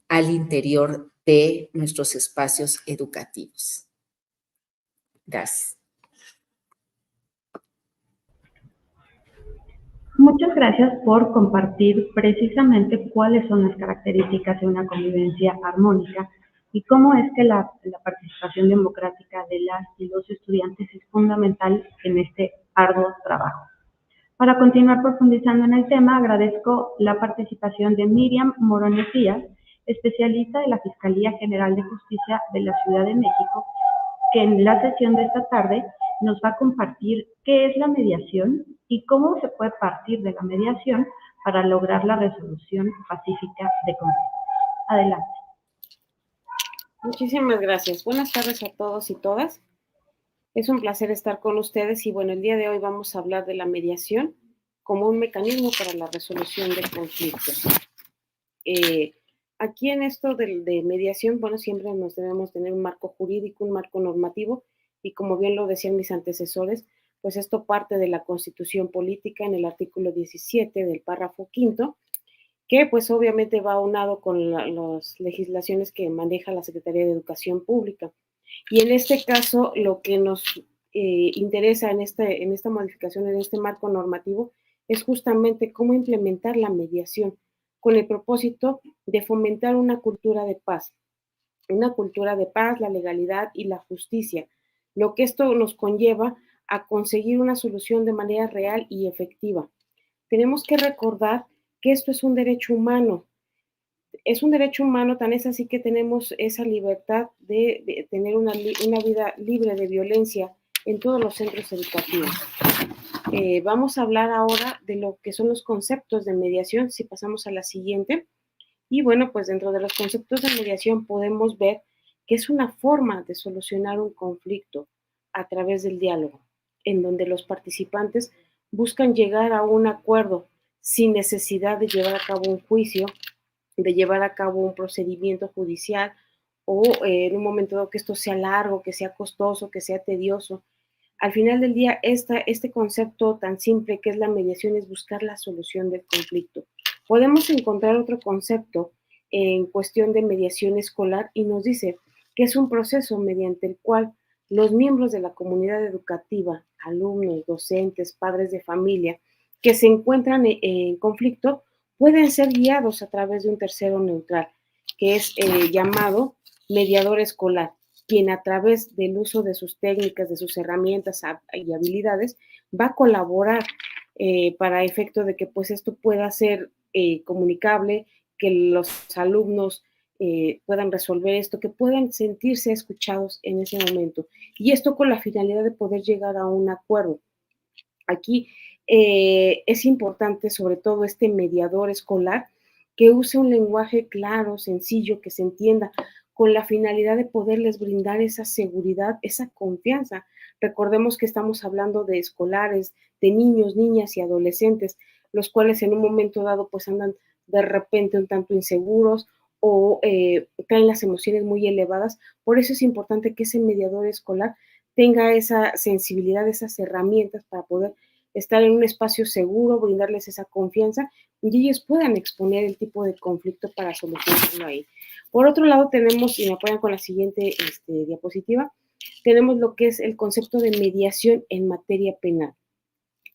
al interior de nuestros espacios educativos. Gracias. Muchas gracias por compartir precisamente cuáles son las características de una convivencia armónica y cómo es que la participación democrática de las y los estudiantes es fundamental en este arduo trabajo. Para continuar profundizando en el tema, agradezco la participación de Miriam Morones Díaz, especialista de la Fiscalía General de Justicia de la Ciudad de México, que en la sesión de esta tarde nos va a compartir qué es la mediación y cómo se puede partir de la mediación para lograr la resolución pacífica de conflictos. Adelante. Muchísimas gracias. Buenas tardes a todos y todas. Es un placer estar con ustedes y bueno, el día de hoy vamos a hablar de la mediación como un mecanismo para la resolución de conflictos. Aquí en esto de mediación, bueno, siempre nos debemos tener un marco jurídico, un marco normativo y como bien lo decían mis antecesores, pues esto parte de la Constitución Política en el artículo 17 del párrafo 5º, que pues obviamente va aunado con las legislaciones que maneja la Secretaría de Educación Pública. Y en este caso, lo que nos interesa en esta modificación, en este marco normativo, es justamente cómo implementar la mediación con el propósito de fomentar una cultura de paz, la legalidad y la justicia, lo que esto nos conlleva a conseguir una solución de manera real y efectiva. Tenemos que recordar que esto es un derecho humano. Es un derecho humano, tan es así que tenemos esa libertad de tener una vida libre de violencia en todos los centros educativos. Vamos a hablar ahora de lo que son los conceptos de mediación, si pasamos a la siguiente. Y bueno, pues dentro de los conceptos de mediación podemos ver que es una forma de solucionar un conflicto a través del diálogo, en donde los participantes buscan llegar a un acuerdo sin necesidad de llevar a cabo un juicio, de llevar a cabo un procedimiento judicial o en un momento dado que esto sea largo, que sea costoso, que sea tedioso. Al final del día, este concepto tan simple que es la mediación es buscar la solución del conflicto. Podemos encontrar otro concepto en cuestión de mediación escolar y nos dice que es un proceso mediante el cual los miembros de la comunidad educativa, alumnos, docentes, padres de familia, que se encuentran en conflicto, pueden ser guiados a través de un tercero neutral, que es llamado mediador escolar, quien a través del uso de sus técnicas, de sus herramientas y habilidades, va a colaborar para efecto de que pues esto pueda ser comunicable, que los alumnos puedan resolver esto, que puedan sentirse escuchados en ese momento. Y esto con la finalidad de poder llegar a un acuerdo. Aquí es importante sobre todo este mediador escolar que use un lenguaje claro, sencillo, que se entienda, con la finalidad de poderles brindar esa seguridad, esa confianza. Recordemos que estamos hablando de escolares, de niños, niñas y adolescentes, los cuales en un momento dado pues andan de repente un tanto inseguros o traen las emociones muy elevadas. Por eso es importante que ese mediador escolar tenga esa sensibilidad, esas herramientas para poder estar en un espacio seguro, brindarles esa confianza y ellos puedan exponer el tipo de conflicto para solucionarlo ahí. Por otro lado tenemos, y me apoyan con la siguiente diapositiva, tenemos lo que es el concepto de mediación en materia penal.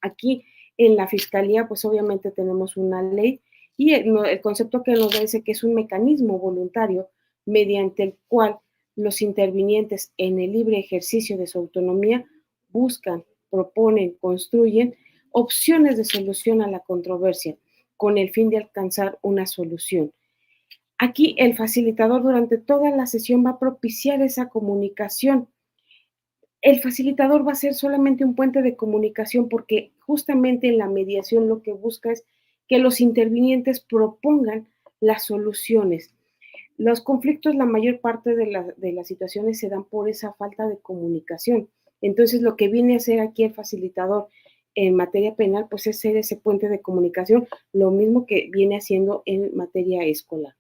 Aquí en la Fiscalía, pues obviamente tenemos una ley y el concepto que nos dice que es un mecanismo voluntario mediante el cual los intervinientes en el libre ejercicio de su autonomía buscan, proponen, construyen opciones de solución a la controversia con el fin de alcanzar una solución. Aquí el facilitador durante toda la sesión va a propiciar esa comunicación. El facilitador va a ser solamente un puente de comunicación porque justamente en la mediación lo que busca es que los intervinientes propongan las soluciones. Los conflictos, la mayor parte de las situaciones se dan por esa falta de comunicación. Entonces, lo que viene a hacer aquí el facilitador en materia penal, pues es ser ese puente de comunicación, lo mismo que viene haciendo en materia escolar.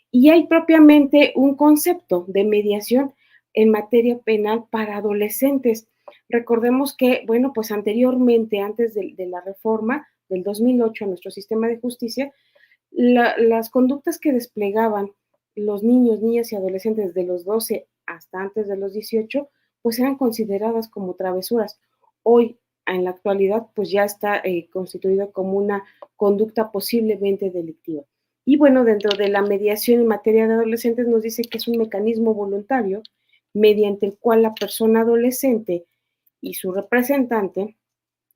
Y hay propiamente un concepto de mediación en materia penal para adolescentes. Recordemos que, bueno, pues anteriormente, antes de la reforma del 2008 a nuestro sistema de justicia, las conductas que desplegaban los niños, niñas y adolescentes de los 12 hasta antes de los 18, pues eran consideradas como travesuras. Hoy, en la actualidad pues ya está constituido como una conducta posiblemente delictiva. Y bueno, dentro de la mediación en materia de adolescentes nos dice que es un mecanismo voluntario mediante el cual la persona adolescente y su representante,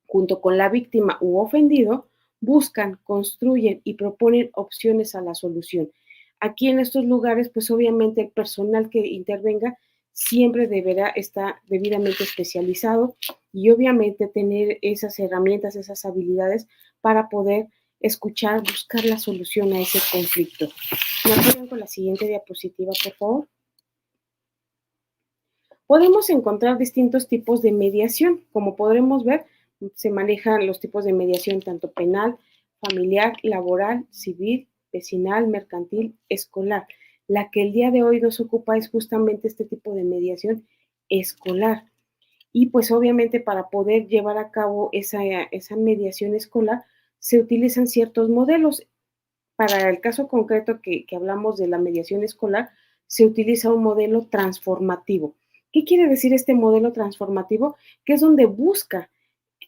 junto con la víctima u ofendido, buscan, construyen y proponen opciones a la solución. Aquí en estos lugares, pues obviamente el personal que intervenga siempre deberá estar debidamente especializado y obviamente tener esas herramientas, esas habilidades para poder escuchar, buscar la solución a ese conflicto. ¿Me apoyan con la siguiente diapositiva, por favor? Podemos encontrar distintos tipos de mediación. Como podremos ver, se manejan los tipos de mediación tanto penal, familiar, laboral, civil, vecinal, mercantil, escolar. La que el día de hoy nos ocupa es justamente este tipo de mediación escolar. Y pues obviamente para poder llevar a cabo esa mediación escolar se utilizan ciertos modelos. Para el caso concreto que hablamos de la mediación escolar, se utiliza un modelo transformativo. ¿Qué quiere decir este modelo transformativo? Que es donde busca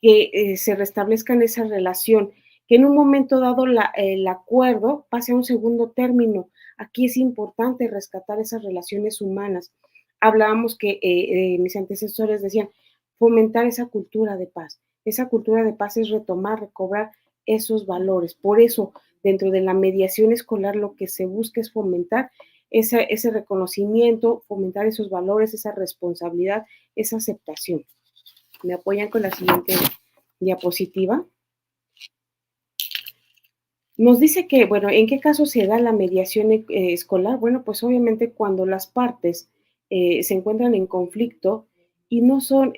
que se restablezca esa relación, que en un momento dado el acuerdo pase a un segundo término. Aquí es importante rescatar esas relaciones humanas. Hablábamos que mis antecesores decían fomentar esa cultura de paz. Esa cultura de paz es retomar, recobrar esos valores. Por eso, dentro de la mediación escolar, lo que se busca es fomentar ese reconocimiento, fomentar esos valores, esa responsabilidad, esa aceptación. ¿Me apoyan con la siguiente diapositiva? Nos dice que, bueno, ¿en qué caso se da la mediación escolar? Bueno, pues obviamente cuando las partes se encuentran en conflicto y no son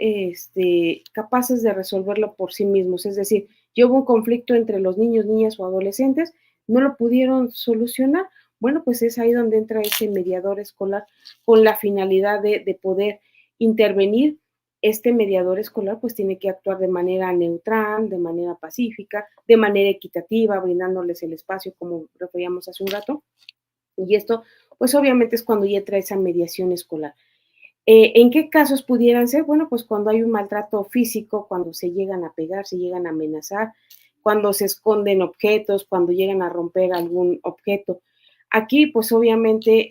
capaces de resolverlo por sí mismos. Es decir, hubo un conflicto entre los niños, niñas o adolescentes, no lo pudieron solucionar. Bueno, pues es ahí donde entra ese mediador escolar con la finalidad de poder intervenir. Este mediador escolar pues tiene que actuar de manera neutral, de manera pacífica, de manera equitativa, brindándoles el espacio como referíamos hace un rato. Y esto pues obviamente es cuando ya entra esa mediación escolar. ¿En qué casos pudieran ser? Bueno, pues cuando hay un maltrato físico, cuando se llegan a pegar, se llegan a amenazar, cuando se esconden objetos, cuando llegan a romper algún objeto. Aquí, pues obviamente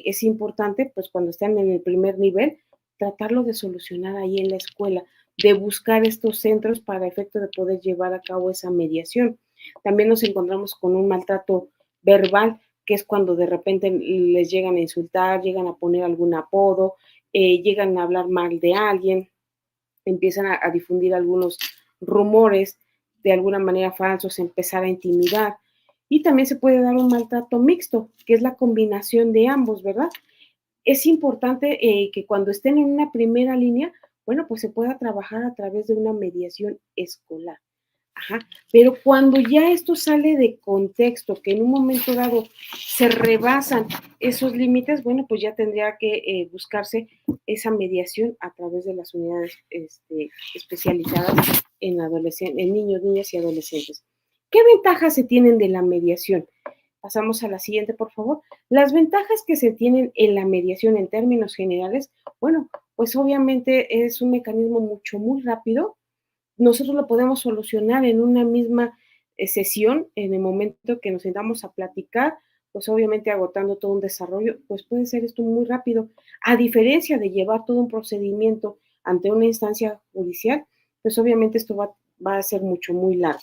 es importante, pues cuando están en el primer nivel, tratarlo de solucionar ahí en la escuela, de buscar estos centros para efecto de poder llevar a cabo esa mediación. También nos encontramos con un maltrato verbal, que es cuando de repente les llegan a insultar, llegan a poner algún apodo, llegan a hablar mal de alguien, empiezan a difundir algunos rumores de alguna manera falsos, empezar a intimidar. Y también se puede dar un maltrato mixto, que es la combinación de ambos, ¿verdad? Es importante que cuando estén en una primera línea, bueno, pues se pueda trabajar a través de una mediación escolar. Ajá. Pero cuando ya esto sale de contexto, que en un momento dado se rebasan esos límites, bueno, pues ya tendría que buscarse esa mediación a través de las unidades especializadas en niños, niñas y adolescentes. ¿Qué ventajas se tienen de la mediación? Pasamos a la siguiente, por favor. Las ventajas que se tienen en la mediación en términos generales, bueno, pues obviamente es un mecanismo muy rápido. Nosotros lo podemos solucionar en una misma sesión, en el momento que nos sentamos a platicar, pues obviamente agotando todo un desarrollo, pues puede ser esto muy rápido. A diferencia de llevar todo un procedimiento ante una instancia judicial, pues obviamente esto va a ser muy largo.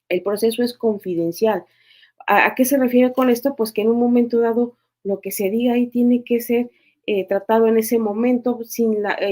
El proceso es confidencial. ¿A qué se refiere con esto? Pues que en un momento dado lo que se diga ahí tiene que ser tratado en ese momento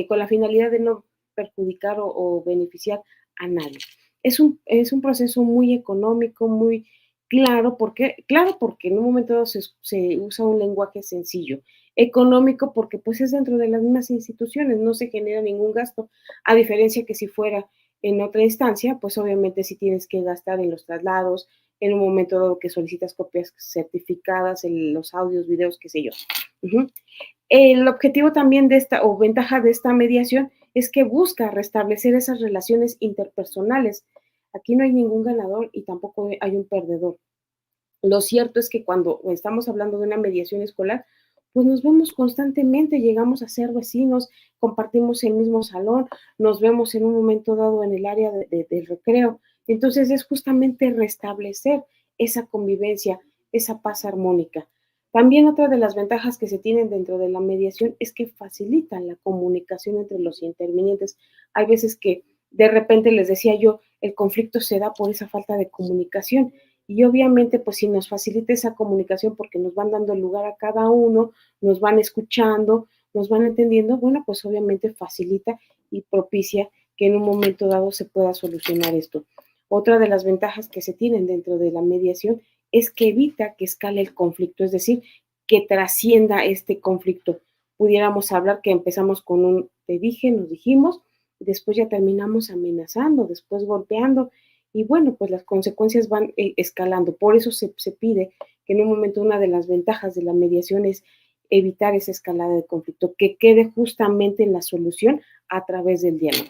con la finalidad de no perjudicar o beneficiar a nadie. Es un proceso muy económico, muy claro, porque en un momento dado se usa un lenguaje sencillo. Económico porque pues es dentro de las mismas instituciones, no se genera ningún gasto, a diferencia que si fuera en otra instancia, pues obviamente sí tienes que gastar en los traslados, en un momento dado que solicitas copias certificadas, en los audios, videos, qué sé yo. Uh-huh. El objetivo también o ventaja de esta mediación es que busca restablecer esas relaciones interpersonales. Aquí no hay ningún ganador y tampoco hay un perdedor. Lo cierto es que cuando estamos hablando de una mediación escolar, pues nos vemos constantemente, llegamos a ser vecinos, compartimos el mismo salón, nos vemos en un momento dado en el área de recreo. Entonces es justamente restablecer esa convivencia, esa paz armónica. También otra de las ventajas que se tienen dentro de la mediación es que facilitan la comunicación entre los intervinientes. Hay veces que de repente les decía yo, el conflicto se da por esa falta de comunicación y obviamente pues si nos facilita esa comunicación porque nos van dando lugar a cada uno, nos van escuchando, nos van entendiendo, bueno, pues obviamente facilita y propicia que en un momento dado se pueda solucionar esto. Otra de las ventajas que se tienen dentro de la mediación es que evita que escale el conflicto, es decir, que trascienda este conflicto. Pudiéramos hablar que empezamos con un te dije, nos dijimos, después ya terminamos amenazando, después golpeando, y bueno, pues las consecuencias van escalando. Por eso se pide que en un momento una de las ventajas de la mediación es evitar esa escalada de conflicto, que quede justamente en la solución a través del diálogo.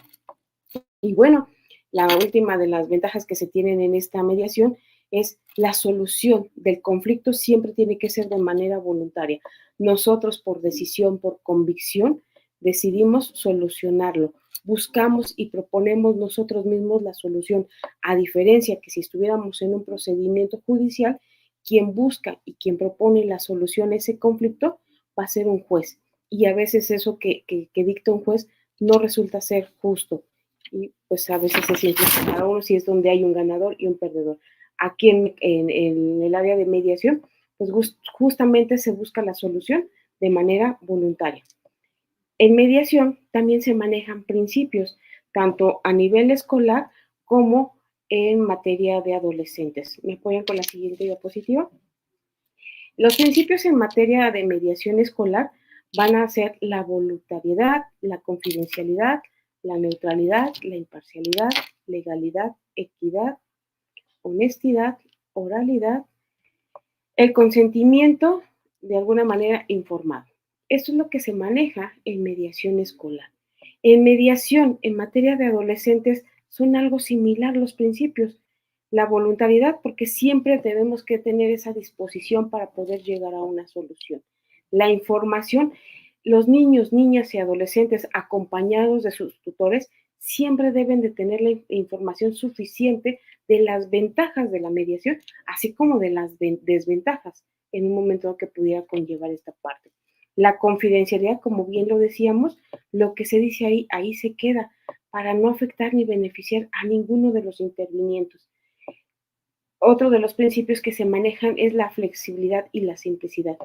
Y bueno, la última de las ventajas que se tienen en esta mediación es la solución del conflicto siempre tiene que ser de manera voluntaria. Nosotros por decisión, por convicción, decidimos solucionarlo. Buscamos y proponemos nosotros mismos la solución, a diferencia que si estuviéramos en un procedimiento judicial, quien busca y quien propone la solución a ese conflicto va a ser un juez. Y a veces eso que dicta un juez no resulta ser justo. Y pues a veces es injusto para uno si es donde hay un ganador y un perdedor. Aquí en el área de mediación, pues justamente se busca la solución de manera voluntaria. En mediación también se manejan principios, tanto a nivel escolar como en materia de adolescentes. ¿Me apoyan con la siguiente diapositiva? Los principios en materia de mediación escolar van a ser la voluntariedad, la confidencialidad, la neutralidad, la imparcialidad, legalidad, equidad, honestidad, oralidad, el consentimiento de alguna manera informado. Esto es lo que se maneja en mediación escolar. En mediación, en materia de adolescentes, son algo similar los principios. La voluntariedad, porque siempre debemos que tener esa disposición para poder llegar a una solución. La información, los niños, niñas y adolescentes acompañados de sus tutores siempre deben de tener la información suficiente de las ventajas de la mediación, así como de las desventajas en un momento que pudiera conllevar esta parte. La confidencialidad, como bien lo decíamos, lo que se dice ahí, ahí se queda, para no afectar ni beneficiar a ninguno de los intervinientes. Otro de los principios que se manejan es la flexibilidad y la simplicidad.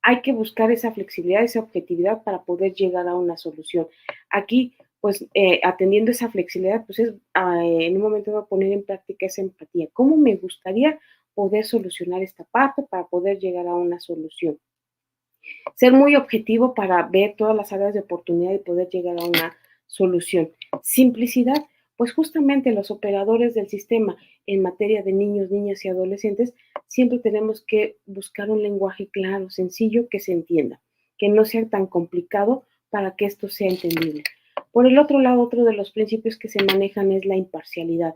Hay que buscar esa flexibilidad, esa objetividad para poder llegar a una solución. Aquí, pues, atendiendo esa flexibilidad, pues es en un momento de poner en práctica esa empatía. ¿Cómo me gustaría poder solucionar esta parte para poder llegar a una solución? Ser muy objetivo para ver todas las áreas de oportunidad y poder llegar a una solución. Simplicidad, pues justamente los operadores del sistema en materia de niños, niñas y adolescentes, siempre tenemos que buscar un lenguaje claro, sencillo, que se entienda, que no sea tan complicado para que esto sea entendible. Por el otro lado, otro de los principios que se manejan es la imparcialidad.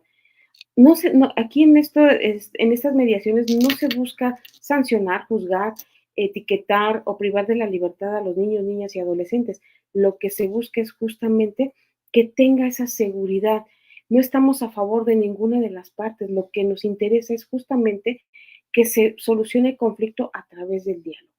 Aquí en estas mediaciones no se busca sancionar, juzgar, etiquetar o privar de la libertad a los niños, niñas y adolescentes. Lo que se busca es justamente que tenga esa seguridad. No estamos a favor de ninguna de las partes. Lo que nos interesa es justamente que se solucione el conflicto a través del diálogo.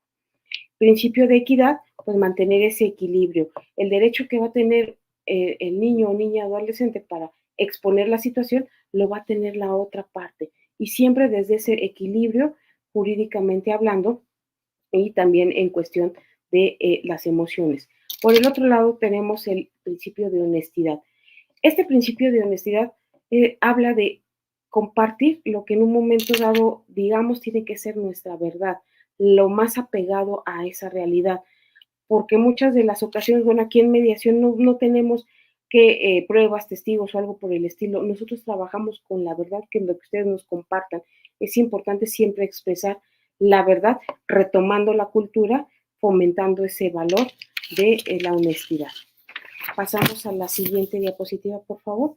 Principio de equidad, pues mantener ese equilibrio. El derecho que va a tener el niño o niña adolescente para exponer la situación, lo va a tener la otra parte. Y siempre desde ese equilibrio, jurídicamente hablando, y también en cuestión de las emociones. Por el otro lado, tenemos el principio de honestidad. Este principio de honestidad habla de compartir lo que en un momento dado, digamos, tiene que ser nuestra verdad, lo más apegado a esa realidad, porque muchas de las ocasiones, bueno, aquí en mediación no tenemos que pruebas, testigos o algo por el estilo. Nosotros trabajamos con la verdad, que lo que ustedes nos compartan. Es importante siempre expresar la verdad, retomando la cultura, fomentando ese valor de la honestidad. Pasamos a la siguiente diapositiva, por favor.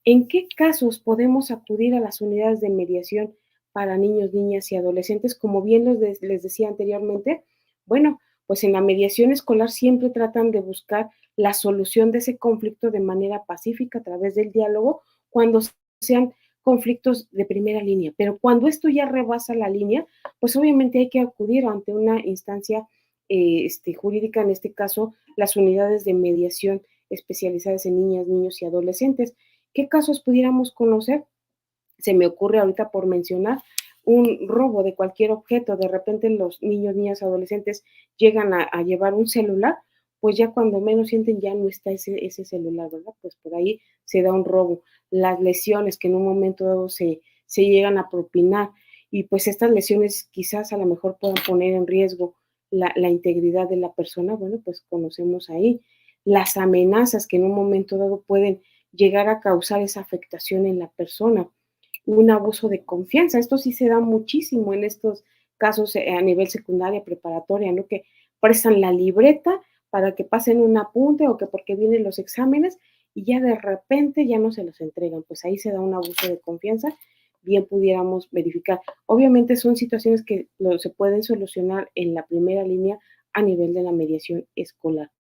¿En qué casos podemos acudir a las unidades de mediación para niños, niñas y adolescentes? Como bien les decía anteriormente, bueno, pues en la mediación escolar siempre tratan de buscar la solución de ese conflicto de manera pacífica a través del diálogo cuando sean conflictos de primera línea. Pero cuando esto ya rebasa la línea, pues obviamente hay que acudir ante una instancia jurídica, en este caso las unidades de mediación especializadas en niñas, niños y adolescentes. ¿Qué casos pudiéramos conocer? Se me ocurre ahorita por mencionar un robo de cualquier objeto. De repente los niños, niñas, adolescentes llegan a llevar un celular, pues ya cuando menos sienten ya no está ese celular, ¿verdad? Pues por ahí se da un robo. Las lesiones que en un momento dado se llegan a propinar, y pues estas lesiones quizás a lo mejor puedan poner en riesgo la integridad de la persona. Bueno, pues conocemos ahí las amenazas que en un momento dado pueden llegar a causar esa afectación en la persona. Un abuso de confianza, esto sí se da muchísimo en estos casos a nivel secundaria, preparatoria, ¿no? Que prestan la libreta para que pasen un apunte o que porque vienen los exámenes y ya de repente ya no se los entregan. Pues ahí se da un abuso de confianza, bien pudiéramos verificar. Obviamente son situaciones que se pueden solucionar en la primera línea a nivel de la mediación escolar.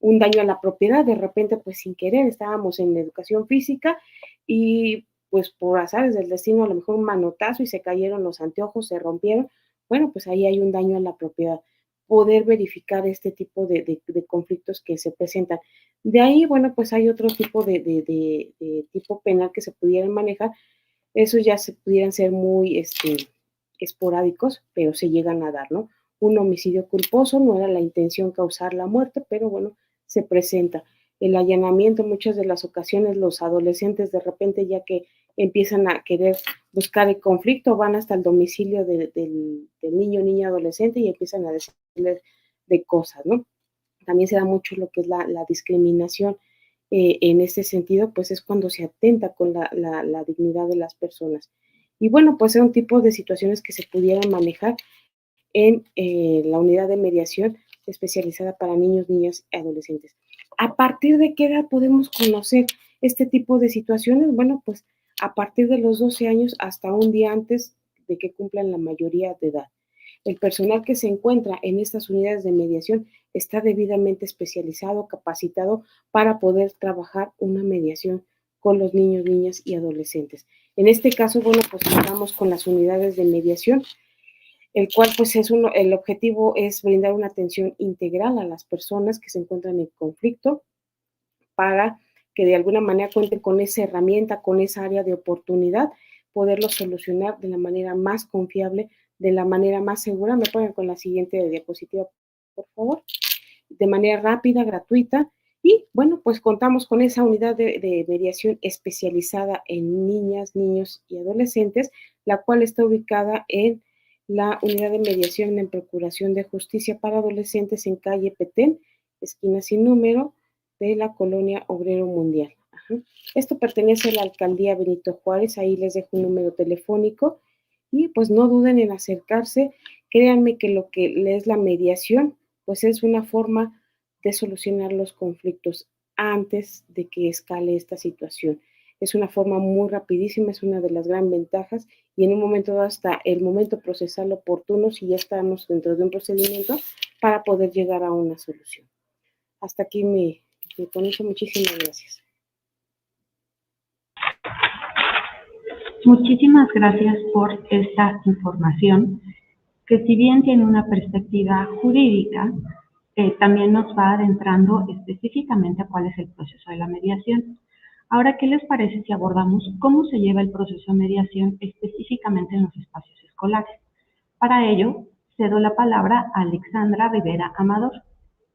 Un daño a la propiedad, de repente, pues sin querer, estábamos en educación física y pues por azares del destino, a lo mejor un manotazo y se cayeron los anteojos, se rompieron. Bueno, pues ahí hay un daño a la propiedad. Poder verificar este tipo de conflictos que se presentan. De ahí, bueno, pues hay otro tipo de tipo penal que se pudieran manejar. Esos ya se pudieran ser muy esporádicos, pero se llegan a dar, ¿no? Un homicidio culposo, no era la intención causar la muerte, pero bueno, se presenta. El allanamiento, muchas de las ocasiones los adolescentes de repente ya que empiezan a querer buscar el conflicto, van hasta el domicilio del niño, niña, adolescente y empiezan a decirles de cosas, ¿no? También se da mucho lo que es la discriminación. En ese sentido, pues es cuando se atenta con la dignidad de las personas. Y bueno, pues es un tipo de situaciones que se pudieran manejar en la unidad de mediación especializada para niños, niñas y adolescentes. ¿A partir de qué edad podemos conocer este tipo de situaciones? Bueno, pues a partir de los 12 años hasta un día antes de que cumplan la mayoría de edad. El personal que se encuentra en estas unidades de mediación está debidamente especializado, capacitado para poder trabajar una mediación con los niños, niñas y adolescentes. En este caso, bueno, pues contamos con las unidades de mediación, el cual pues el objetivo es brindar una atención integral a las personas que se encuentran en conflicto para que de alguna manera cuenten con esa herramienta, con esa área de oportunidad, poderlo solucionar de la manera más confiable, de la manera más segura. Me ponen con la siguiente diapositiva, por favor. De manera rápida, gratuita. Y bueno, pues contamos con esa unidad de mediación especializada en niñas, niños y adolescentes, la cual está ubicada en la unidad de mediación en procuración de justicia para adolescentes en calle Petén, esquina sin número, de la colonia Obrero Mundial. Ajá. Esto pertenece a la alcaldía Benito Juárez, ahí les dejo un número telefónico y pues no duden en acercarse. Créanme que lo que es la mediación, pues es una forma de solucionar los conflictos antes de que escale esta situación. Es una forma muy rapidísima, es una de las gran ventajas y en un momento dado hasta el momento procesal oportuno si ya estamos dentro de un procedimiento para poder llegar a una solución. Hasta aquí con eso, muchísimas gracias. Muchísimas gracias por esta información, que si bien tiene una perspectiva jurídica, también nos va adentrando específicamente a cuál es el proceso de la mediación. Ahora, ¿qué les parece si abordamos cómo se lleva el proceso de mediación específicamente en los espacios escolares? Para ello, cedo la palabra a Alexandra Rivera Amador,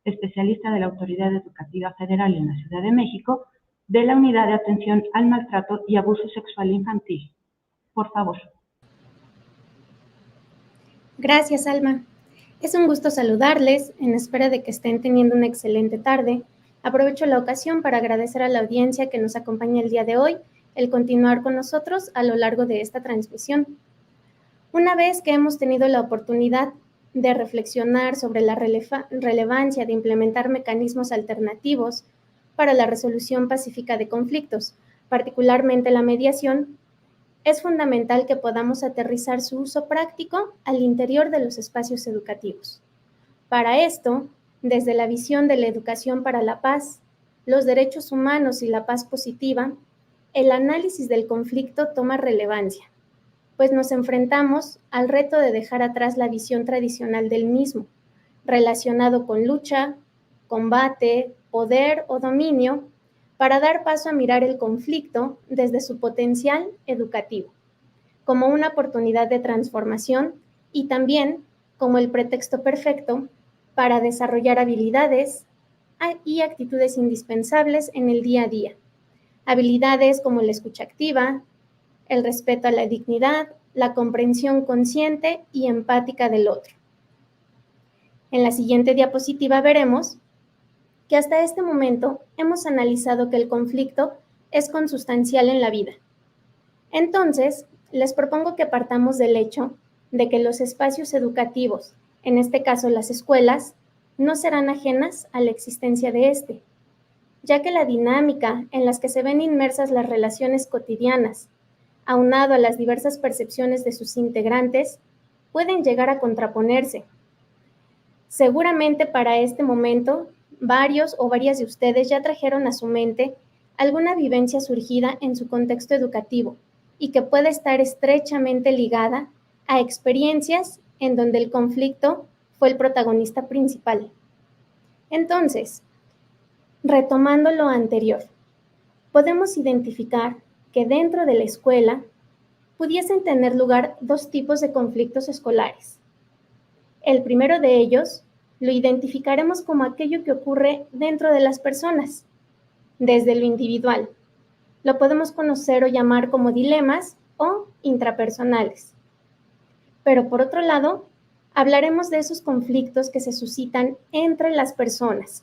especialista de la Autoridad Educativa Federal en la Ciudad de México, de la Unidad de Atención al Maltrato y Abuso Sexual Infantil. Por favor. Gracias, Alma. Es un gusto saludarles, en espera de que estén teniendo una excelente tarde. Aprovecho la ocasión para agradecer a la audiencia que nos acompaña el día de hoy, el continuar con nosotros a lo largo de esta transmisión. Una vez que hemos tenido la oportunidad de reflexionar sobre la relevancia de implementar mecanismos alternativos para la resolución pacífica de conflictos, particularmente la mediación, es fundamental que podamos aterrizar su uso práctico al interior de los espacios educativos. Para esto, desde la visión de la educación para la paz, los derechos humanos y la paz positiva, el análisis del conflicto toma relevancia, pues nos enfrentamos al reto de dejar atrás la visión tradicional del mismo, relacionado con lucha, combate, poder o dominio, para dar paso a mirar el conflicto desde su potencial educativo, como una oportunidad de transformación y también como el pretexto perfecto para desarrollar habilidades y actitudes indispensables en el día a día. Habilidades como la escucha activa, el respeto a la dignidad, la comprensión consciente y empática del otro. En la siguiente diapositiva veremos que hasta este momento hemos analizado que el conflicto es consustancial en la vida. Entonces, les propongo que partamos del hecho de que los espacios educativos, en este caso las escuelas, no serán ajenas a la existencia de este, ya que la dinámica en las que se ven inmersas las relaciones cotidianas, aunado a las diversas percepciones de sus integrantes, pueden llegar a contraponerse. Seguramente para este momento, varios o varias de ustedes ya trajeron a su mente alguna vivencia surgida en su contexto educativo y que puede estar estrechamente ligada a experiencias en donde el conflicto fue el protagonista principal. Entonces, retomando lo anterior, podemos identificar que dentro de la escuela pudiesen tener lugar dos tipos de conflictos escolares. El primero de ellos lo identificaremos como aquello que ocurre dentro de las personas, desde lo individual. Lo podemos conocer o llamar como dilemas o intrapersonales. Pero por otro lado, hablaremos de esos conflictos que se suscitan entre las personas,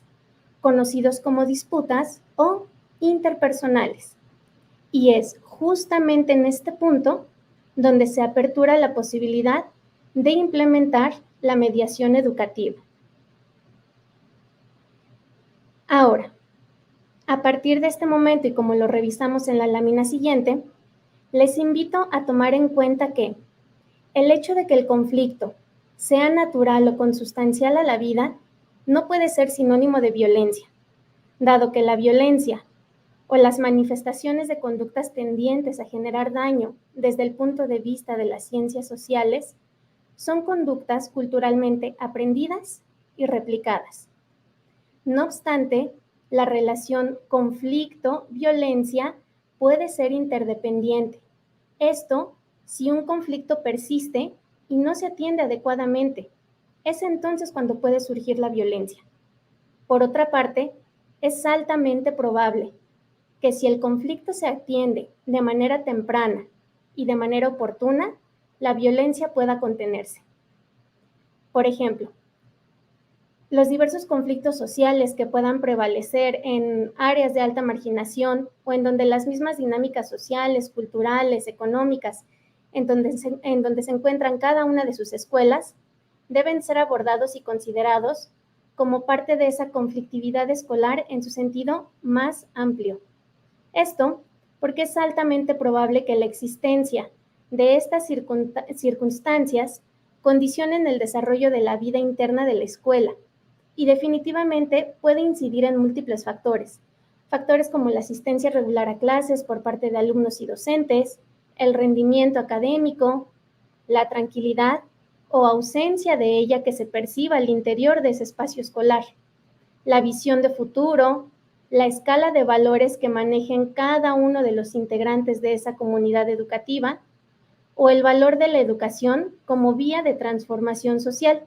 conocidos como disputas o interpersonales. Y es justamente en este punto donde se apertura la posibilidad de implementar la mediación educativa. Ahora, a partir de este momento y como lo revisamos en la lámina siguiente, les invito a tomar en cuenta que el hecho de que el conflicto sea natural o consustancial a la vida no puede ser sinónimo de violencia, dado que la violencia o las manifestaciones de conductas tendientes a generar daño desde el punto de vista de las ciencias sociales son conductas culturalmente aprendidas y replicadas. No obstante, la relación conflicto-violencia puede ser interdependiente. Esto si un conflicto persiste y no se atiende adecuadamente. Es entonces cuando puede surgir la violencia. Por otra parte, es altamente probable que si el conflicto se atiende de manera temprana y de manera oportuna, la violencia pueda contenerse. Por ejemplo, los diversos conflictos sociales que puedan prevalecer en áreas de alta marginación o en donde las mismas dinámicas sociales, culturales, económicas, en donde se encuentran cada una de sus escuelas, deben ser abordados y considerados como parte de esa conflictividad escolar en su sentido más amplio. Esto porque es altamente probable que la existencia de estas circunstancias condicionen el desarrollo de la vida interna de la escuela y definitivamente puede incidir en múltiples factores. Factores como la asistencia regular a clases por parte de alumnos y docentes, el rendimiento académico, la tranquilidad o ausencia de ella que se perciba al interior de ese espacio escolar, la visión de futuro, la escala de valores que manejen cada uno de los integrantes de esa comunidad educativa o el valor de la educación como vía de transformación social.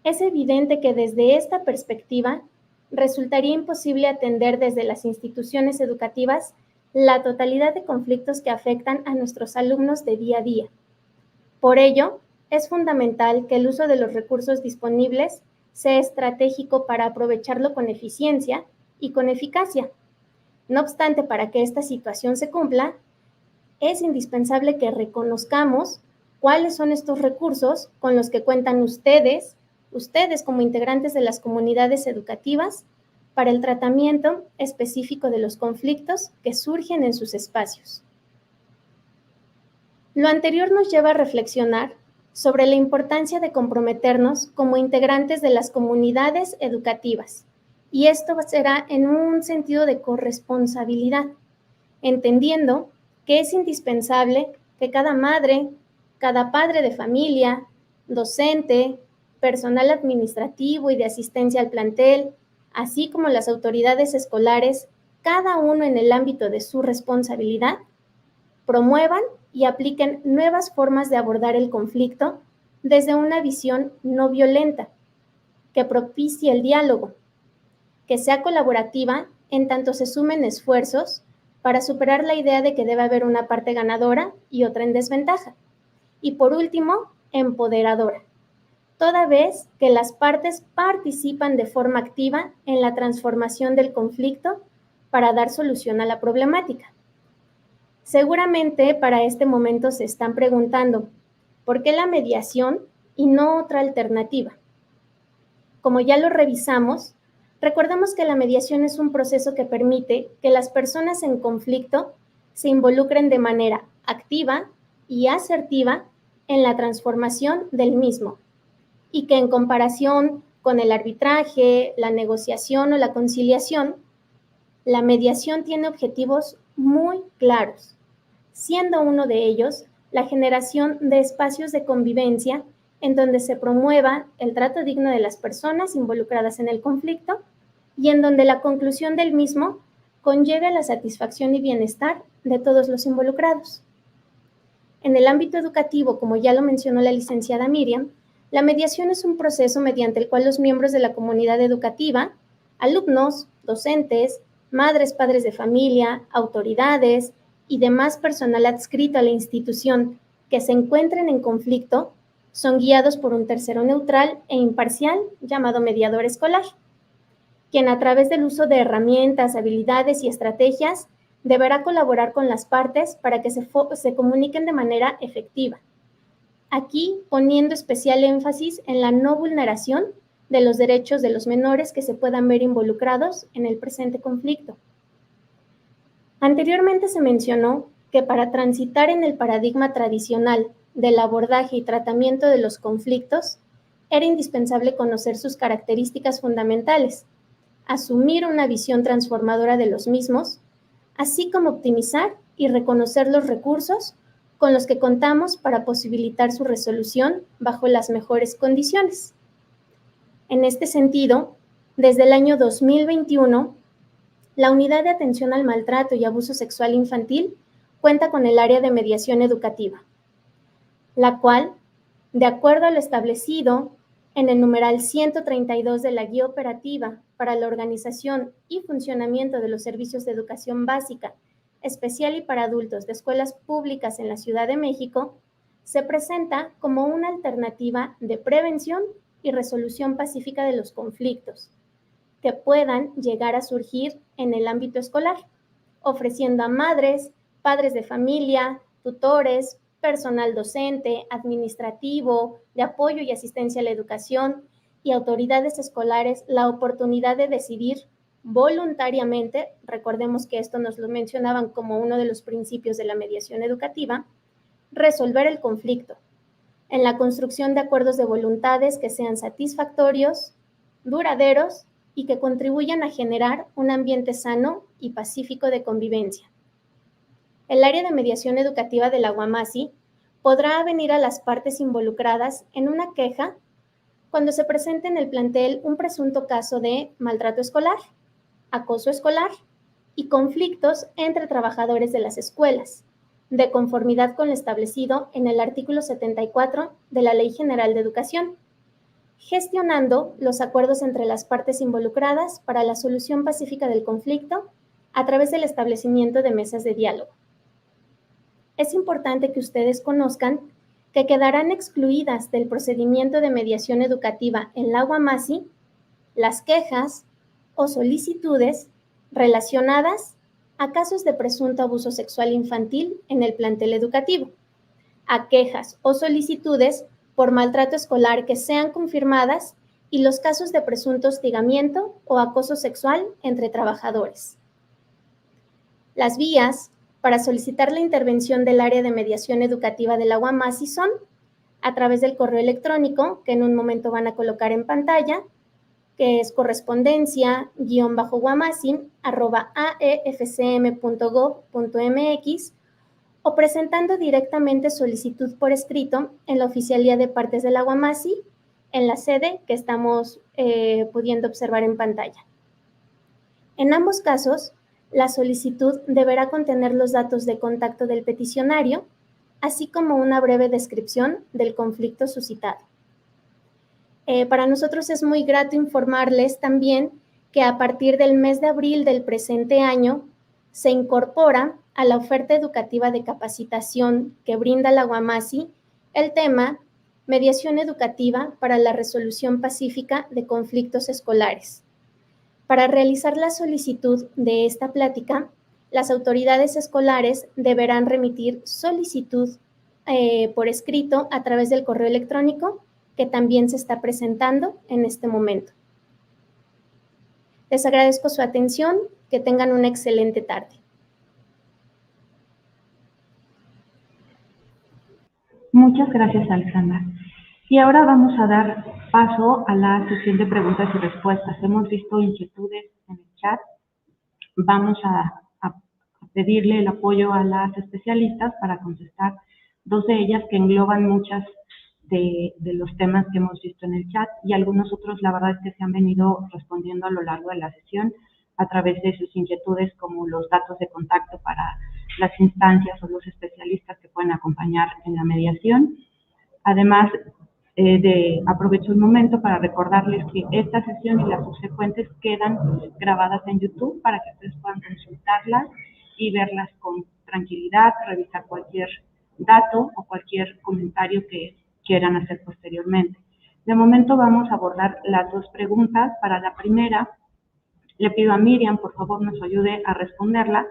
Es evidente que desde esta perspectiva resultaría imposible atender desde las instituciones educativas la totalidad de conflictos que afectan a nuestros alumnos de día a día. Por ello, es fundamental que el uso de los recursos disponibles sea estratégico para aprovecharlo con eficiencia y con eficacia. No obstante, para que esta situación se cumpla, es indispensable que reconozcamos cuáles son estos recursos con los que cuentan ustedes como integrantes de las comunidades educativas para el tratamiento específico de los conflictos que surgen en sus espacios. Lo anterior nos lleva a reflexionar sobre la importancia de comprometernos como integrantes de las comunidades educativas. Y esto será en un sentido de corresponsabilidad, entendiendo que es indispensable que cada madre, cada padre de familia, docente, personal administrativo y de asistencia al plantel, así como las autoridades escolares, cada uno en el ámbito de su responsabilidad, promuevan y apliquen nuevas formas de abordar el conflicto desde una visión no violenta, que propicie el diálogo, que sea colaborativa en tanto se sumen esfuerzos para superar la idea de que debe haber una parte ganadora y otra en desventaja. Y por último, empoderadora, toda vez que las partes participan de forma activa en la transformación del conflicto para dar solución a la problemática. Seguramente para este momento se están preguntando, ¿por qué la mediación y no otra alternativa? Como ya lo revisamos, recordemos que la mediación es un proceso que permite que las personas en conflicto se involucren de manera activa y asertiva en la transformación del mismo, y que en comparación con el arbitraje, la negociación o la conciliación, la mediación tiene objetivos muy claros, siendo uno de ellos la generación de espacios de convivencia en donde se promueva el trato digno de las personas involucradas en el conflicto y en donde la conclusión del mismo conlleve a la satisfacción y bienestar de todos los involucrados. En el ámbito educativo, como ya lo mencionó la licenciada Miriam, la mediación es un proceso mediante el cual los miembros de la comunidad educativa, alumnos, docentes, madres, padres de familia, autoridades y demás personal adscrito a la institución que se encuentren en conflicto, son guiados por un tercero neutral e imparcial llamado mediador escolar, quien a través del uso de herramientas, habilidades y estrategias deberá colaborar con las partes para que se comuniquen de manera efectiva. Aquí poniendo especial énfasis en la no vulneración de los derechos de los menores que se puedan ver involucrados en el presente conflicto. Anteriormente se mencionó que para transitar en el paradigma tradicional del abordaje y tratamiento de los conflictos, era indispensable conocer sus características fundamentales, asumir una visión transformadora de los mismos, así como optimizar y reconocer los recursos con los que contamos para posibilitar su resolución bajo las mejores condiciones. En este sentido, desde el año 2021, la Unidad de Atención al Maltrato y Abuso Sexual Infantil cuenta con el área de mediación educativa, la cual, de acuerdo a lo establecido en el numeral 132 de la Guía Operativa para la Organización y Funcionamiento de los Servicios de Educación Básica, Especial y para Adultos de Escuelas Públicas en la Ciudad de México, se presenta como una alternativa de prevención y resolución pacífica de los conflictos que puedan llegar a surgir en el ámbito escolar, ofreciendo a madres, padres de familia, tutores, personal docente, administrativo, de apoyo y asistencia a la educación y autoridades escolares la oportunidad de decidir voluntariamente, recordemos que esto nos lo mencionaban como uno de los principios de la mediación educativa, resolver el conflicto en la construcción de acuerdos de voluntades que sean satisfactorios, duraderos y que contribuyan a generar un ambiente sano y pacífico de convivencia. El área de mediación educativa de la UAMASI podrá avenir a las partes involucradas en una queja cuando se presente en el plantel un presunto caso de maltrato escolar, acoso escolar y conflictos entre trabajadores de las escuelas, de conformidad con lo establecido en el artículo 74 de la Ley General de Educación, gestionando los acuerdos entre las partes involucradas para la solución pacífica del conflicto a través del establecimiento de mesas de diálogo. Es importante que ustedes conozcan que quedarán excluidas del procedimiento de mediación educativa en la UAMASI las quejas o solicitudes relacionadas a casos de presunto abuso sexual infantil en el plantel educativo, a quejas o solicitudes por maltrato escolar que sean confirmadas y los casos de presunto hostigamiento o acoso sexual entre trabajadores. Las vías para solicitar la intervención del área de mediación educativa de la UAMASI son a través del correo electrónico que en un momento van a colocar en pantalla, que es correspondencia-guamasin@aefcm.gov.mx, o presentando directamente solicitud por escrito en la Oficialía de Partes de la Guamasi, en la sede que estamos pudiendo observar en pantalla. En ambos casos, la solicitud deberá contener los datos de contacto del peticionario, así como una breve descripción del conflicto suscitado. Para nosotros es muy grato informarles también que a partir del mes de abril del presente año se incorpora a la oferta educativa de capacitación que brinda la Guamasi el tema Mediación educativa para la resolución pacífica de conflictos escolares. Para realizar la solicitud de esta plática, las autoridades escolares deberán remitir solicitud por escrito a través del correo electrónico que también se está presentando en este momento. Les agradezco su atención, que tengan una excelente tarde. Muchas gracias, Alexandra. Y ahora vamos a dar paso a la sesión de preguntas y respuestas. Hemos visto inquietudes en el chat. Vamos a pedirle el apoyo a las especialistas para contestar dos de ellas que engloban muchas de los temas que hemos visto en el chat, y algunos otros, la verdad es que se han venido respondiendo a lo largo de la sesión a través de sus inquietudes, como los datos de contacto para las instancias o los especialistas que pueden acompañar en la mediación. Además, aprovecho el momento para recordarles que esta sesión y las subsecuentes quedan grabadas en YouTube para que ustedes puedan consultarlas y verlas con tranquilidad, revisar cualquier dato o cualquier comentario que quieran hacer posteriormente. De momento vamos a abordar las dos preguntas. Para la primera, le pido a Miriam, por favor, nos ayude a responderla.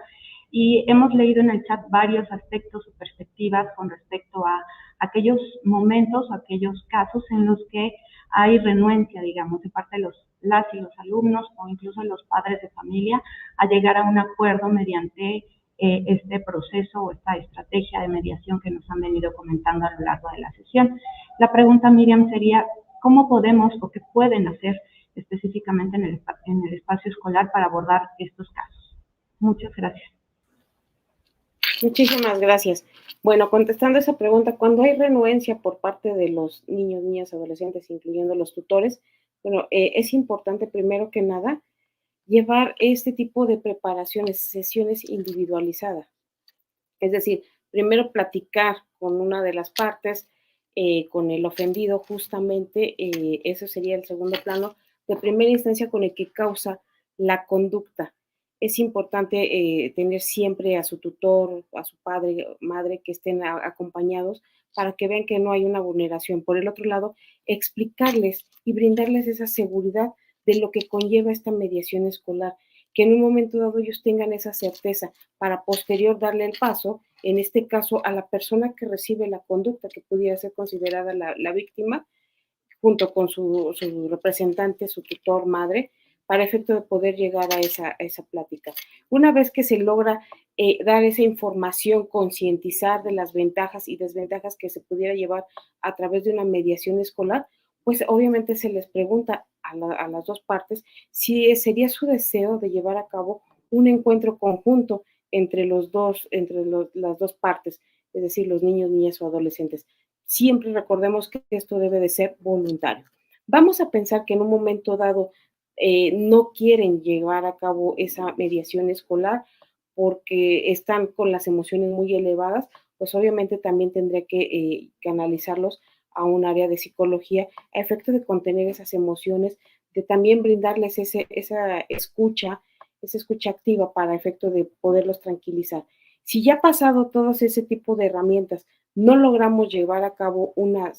Y hemos leído en el chat varios aspectos o perspectivas con respecto a aquellos momentos, aquellos casos en los que hay renuencia, digamos, de parte de las y los alumnos o incluso los padres de familia a llegar a un acuerdo mediante este proceso o esta estrategia de mediación que nos han venido comentando a lo largo de la sesión. La pregunta, Miriam, sería, ¿cómo podemos o qué pueden hacer específicamente en el espacio escolar para abordar estos casos? Muchas gracias. Muchísimas gracias. Bueno, contestando esa pregunta, cuando hay renuencia por parte de los niños, niñas, adolescentes, incluyendo los tutores, bueno, es importante primero que nada llevar este tipo de preparaciones, sesiones individualizadas. Es decir, primero platicar con una de las partes, con el ofendido, justamente, eso sería el segundo plano, de primera instancia con el que causa la conducta. Es importante tener siempre a su tutor, a su padre, madre, que estén acompañados para que vean que no hay una vulneración. Por el otro lado, explicarles y brindarles esa seguridad de lo que conlleva esta mediación escolar, que en un momento dado ellos tengan esa certeza para posterior darle el paso, en este caso a la persona que recibe la conducta, que pudiera ser considerada la víctima, junto con su representante, su tutor, madre, para efecto de poder llegar a esa plática. Una vez que se logra dar esa información, concientizar de las ventajas y desventajas que se pudiera llevar a través de una mediación escolar, pues obviamente se les pregunta a las dos partes si sería su deseo de llevar a cabo un encuentro conjunto entre las dos partes, es decir, los niños, niñas o adolescentes. Siempre recordemos que esto debe de ser voluntario. Vamos a pensar que en un momento dado no quieren llevar a cabo esa mediación escolar porque están con las emociones muy elevadas, pues obviamente también tendría que canalizarlos a un área de psicología a efecto de contener esas emociones, de también brindarles esa escucha activa para efecto de poderlos tranquilizar. Si ya pasado todo ese tipo de herramientas, no logramos llevar a cabo una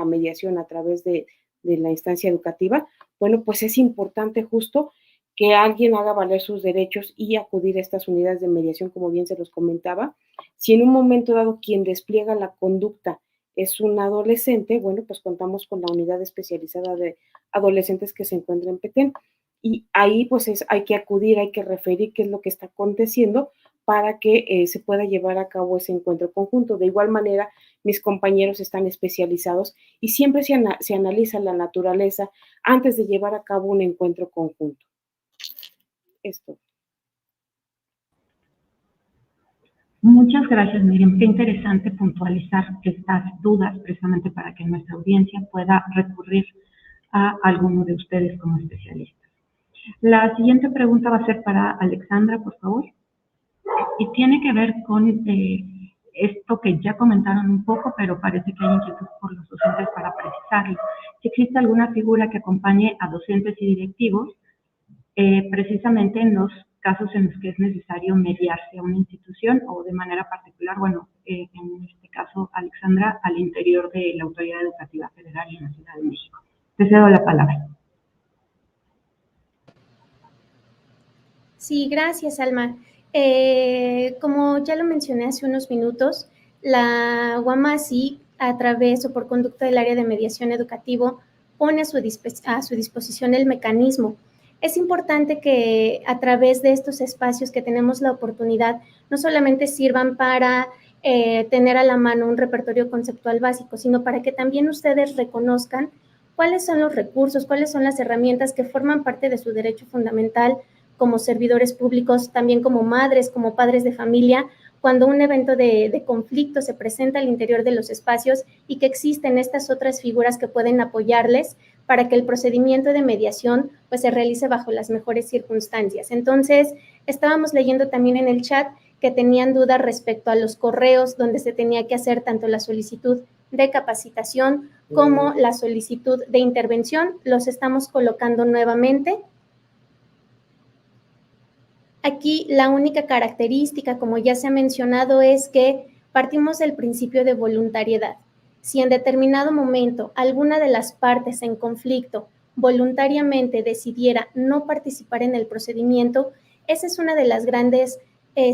mediación a través de la instancia educativa, bueno, pues es importante justo que alguien haga valer sus derechos y acudir a estas unidades de mediación, como bien se los comentaba. Si en un momento dado quien despliega la conducta es un adolescente, bueno, pues contamos con la unidad especializada de adolescentes que se encuentra en Petén. Y ahí pues hay que acudir, hay que referir qué es lo que está aconteciendo para que se pueda llevar a cabo ese encuentro conjunto. De igual manera, mis compañeros están especializados y siempre se analiza la naturaleza antes de llevar a cabo un encuentro conjunto. Esto. Muchas gracias, Miriam. Qué interesante puntualizar estas dudas precisamente para que nuestra audiencia pueda recurrir a alguno de ustedes como especialistas. La siguiente pregunta va a ser para Alexandra, por favor, y tiene que ver con esto que ya comentaron un poco, pero parece que hay inquietud por los docentes para precisarlo. Si existe alguna figura que acompañe a docentes y directivos, precisamente en los casos en los que es necesario mediarse a una institución o de manera particular, bueno, en este caso, Alexandra, al interior de la Autoridad Educativa Federal en la Ciudad de México. Te cedo la palabra. Sí, gracias, Alma. Como ya lo mencioné hace unos minutos, la UAMASI, a través o por conducto del área de mediación educativo, pone a su disposición el mecanismo. Es importante que a través de estos espacios que tenemos la oportunidad, no solamente sirvan para tener a la mano un repertorio conceptual básico, sino para que también ustedes reconozcan cuáles son los recursos, cuáles son las herramientas que forman parte de su derecho fundamental como servidores públicos, también como madres, como padres de familia, cuando un evento de conflicto se presenta al interior de los espacios y que existen estas otras figuras que pueden apoyarles para que el procedimiento de mediación pues se realice bajo las mejores circunstancias. Entonces, estábamos leyendo también en el chat que tenían dudas respecto a los correos donde se tenía que hacer tanto la solicitud de capacitación como la solicitud de intervención. Los estamos colocando nuevamente. Aquí la única característica, como ya se ha mencionado, es que partimos del principio de voluntariedad. Si en determinado momento alguna de las partes en conflicto voluntariamente decidiera no participar en el procedimiento, esa es una de las grandes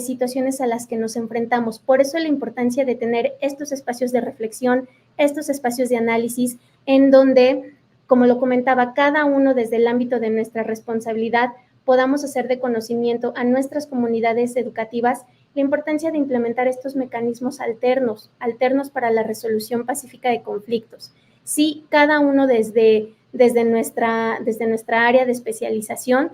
situaciones a las que nos enfrentamos. Por eso la importancia de tener estos espacios de reflexión, estos espacios de análisis, en donde, como lo comentaba, cada uno desde el ámbito de nuestra responsabilidad podamos hacer de conocimiento a nuestras comunidades educativas la importancia de implementar estos mecanismos alternos para la resolución pacífica de conflictos. Sí, cada uno desde nuestra área de especialización,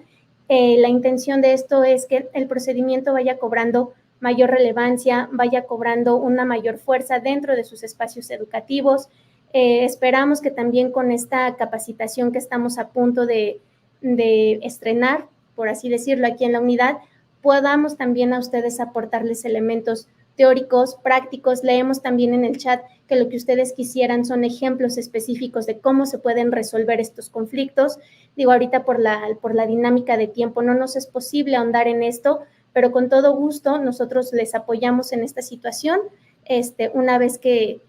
la intención de esto es que el procedimiento vaya cobrando mayor relevancia, vaya cobrando una mayor fuerza dentro de sus espacios educativos. Esperamos que también con esta capacitación que estamos a punto de estrenar, por así decirlo, aquí en la unidad, podamos también a ustedes aportarles elementos teóricos, prácticos. Leemos también en el chat que lo que ustedes quisieran son ejemplos específicos de cómo se pueden resolver estos conflictos. Digo, ahorita por la dinámica de tiempo no nos es posible ahondar en esto, pero con todo gusto nosotros les apoyamos en esta situación, una vez que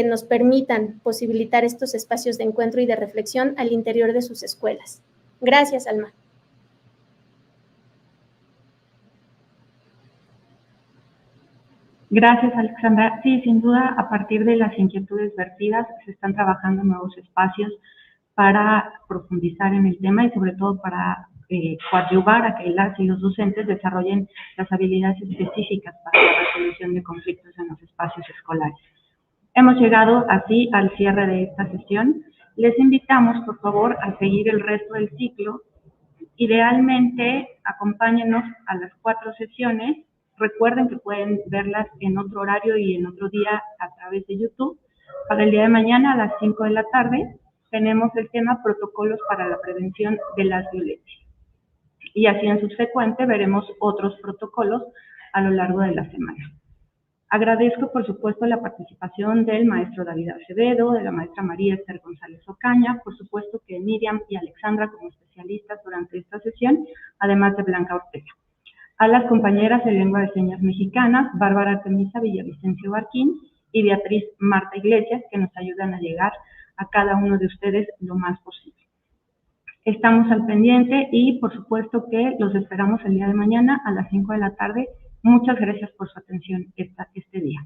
nos permitan posibilitar estos espacios de encuentro y de reflexión al interior de sus escuelas. Gracias, Alma. Gracias, Alexandra. Sí, sin duda, a partir de las inquietudes vertidas, se están trabajando nuevos espacios para profundizar en el tema y sobre todo para coadyuvar a que las y los docentes desarrollen las habilidades específicas para la resolución de conflictos en los espacios escolares. Hemos llegado así al cierre de esta sesión. Les invitamos, por favor, a seguir el resto del ciclo. Idealmente, acompáñenos a las 4 sesiones. Recuerden que pueden verlas en otro horario y en otro día a través de YouTube. Para el día de mañana a las 5 de la tarde tenemos el tema protocolos para la prevención de las violencias. Y así en subsecuente veremos otros protocolos a lo largo de la semana. Agradezco, por supuesto, la participación del maestro David Acevedo, de la maestra María Esther González Ocaña, por supuesto que Miriam y Alexandra como especialistas durante esta sesión, además de Blanca Ortega. A las compañeras de lengua de señas mexicanas, Bárbara Artemisa Villavicencio Barquín y Beatriz Marta Iglesias, que nos ayudan a llegar a cada uno de ustedes lo más posible. Estamos al pendiente y, por supuesto, que los esperamos el día de mañana a las 5 de la tarde. Muchas gracias por su atención este día.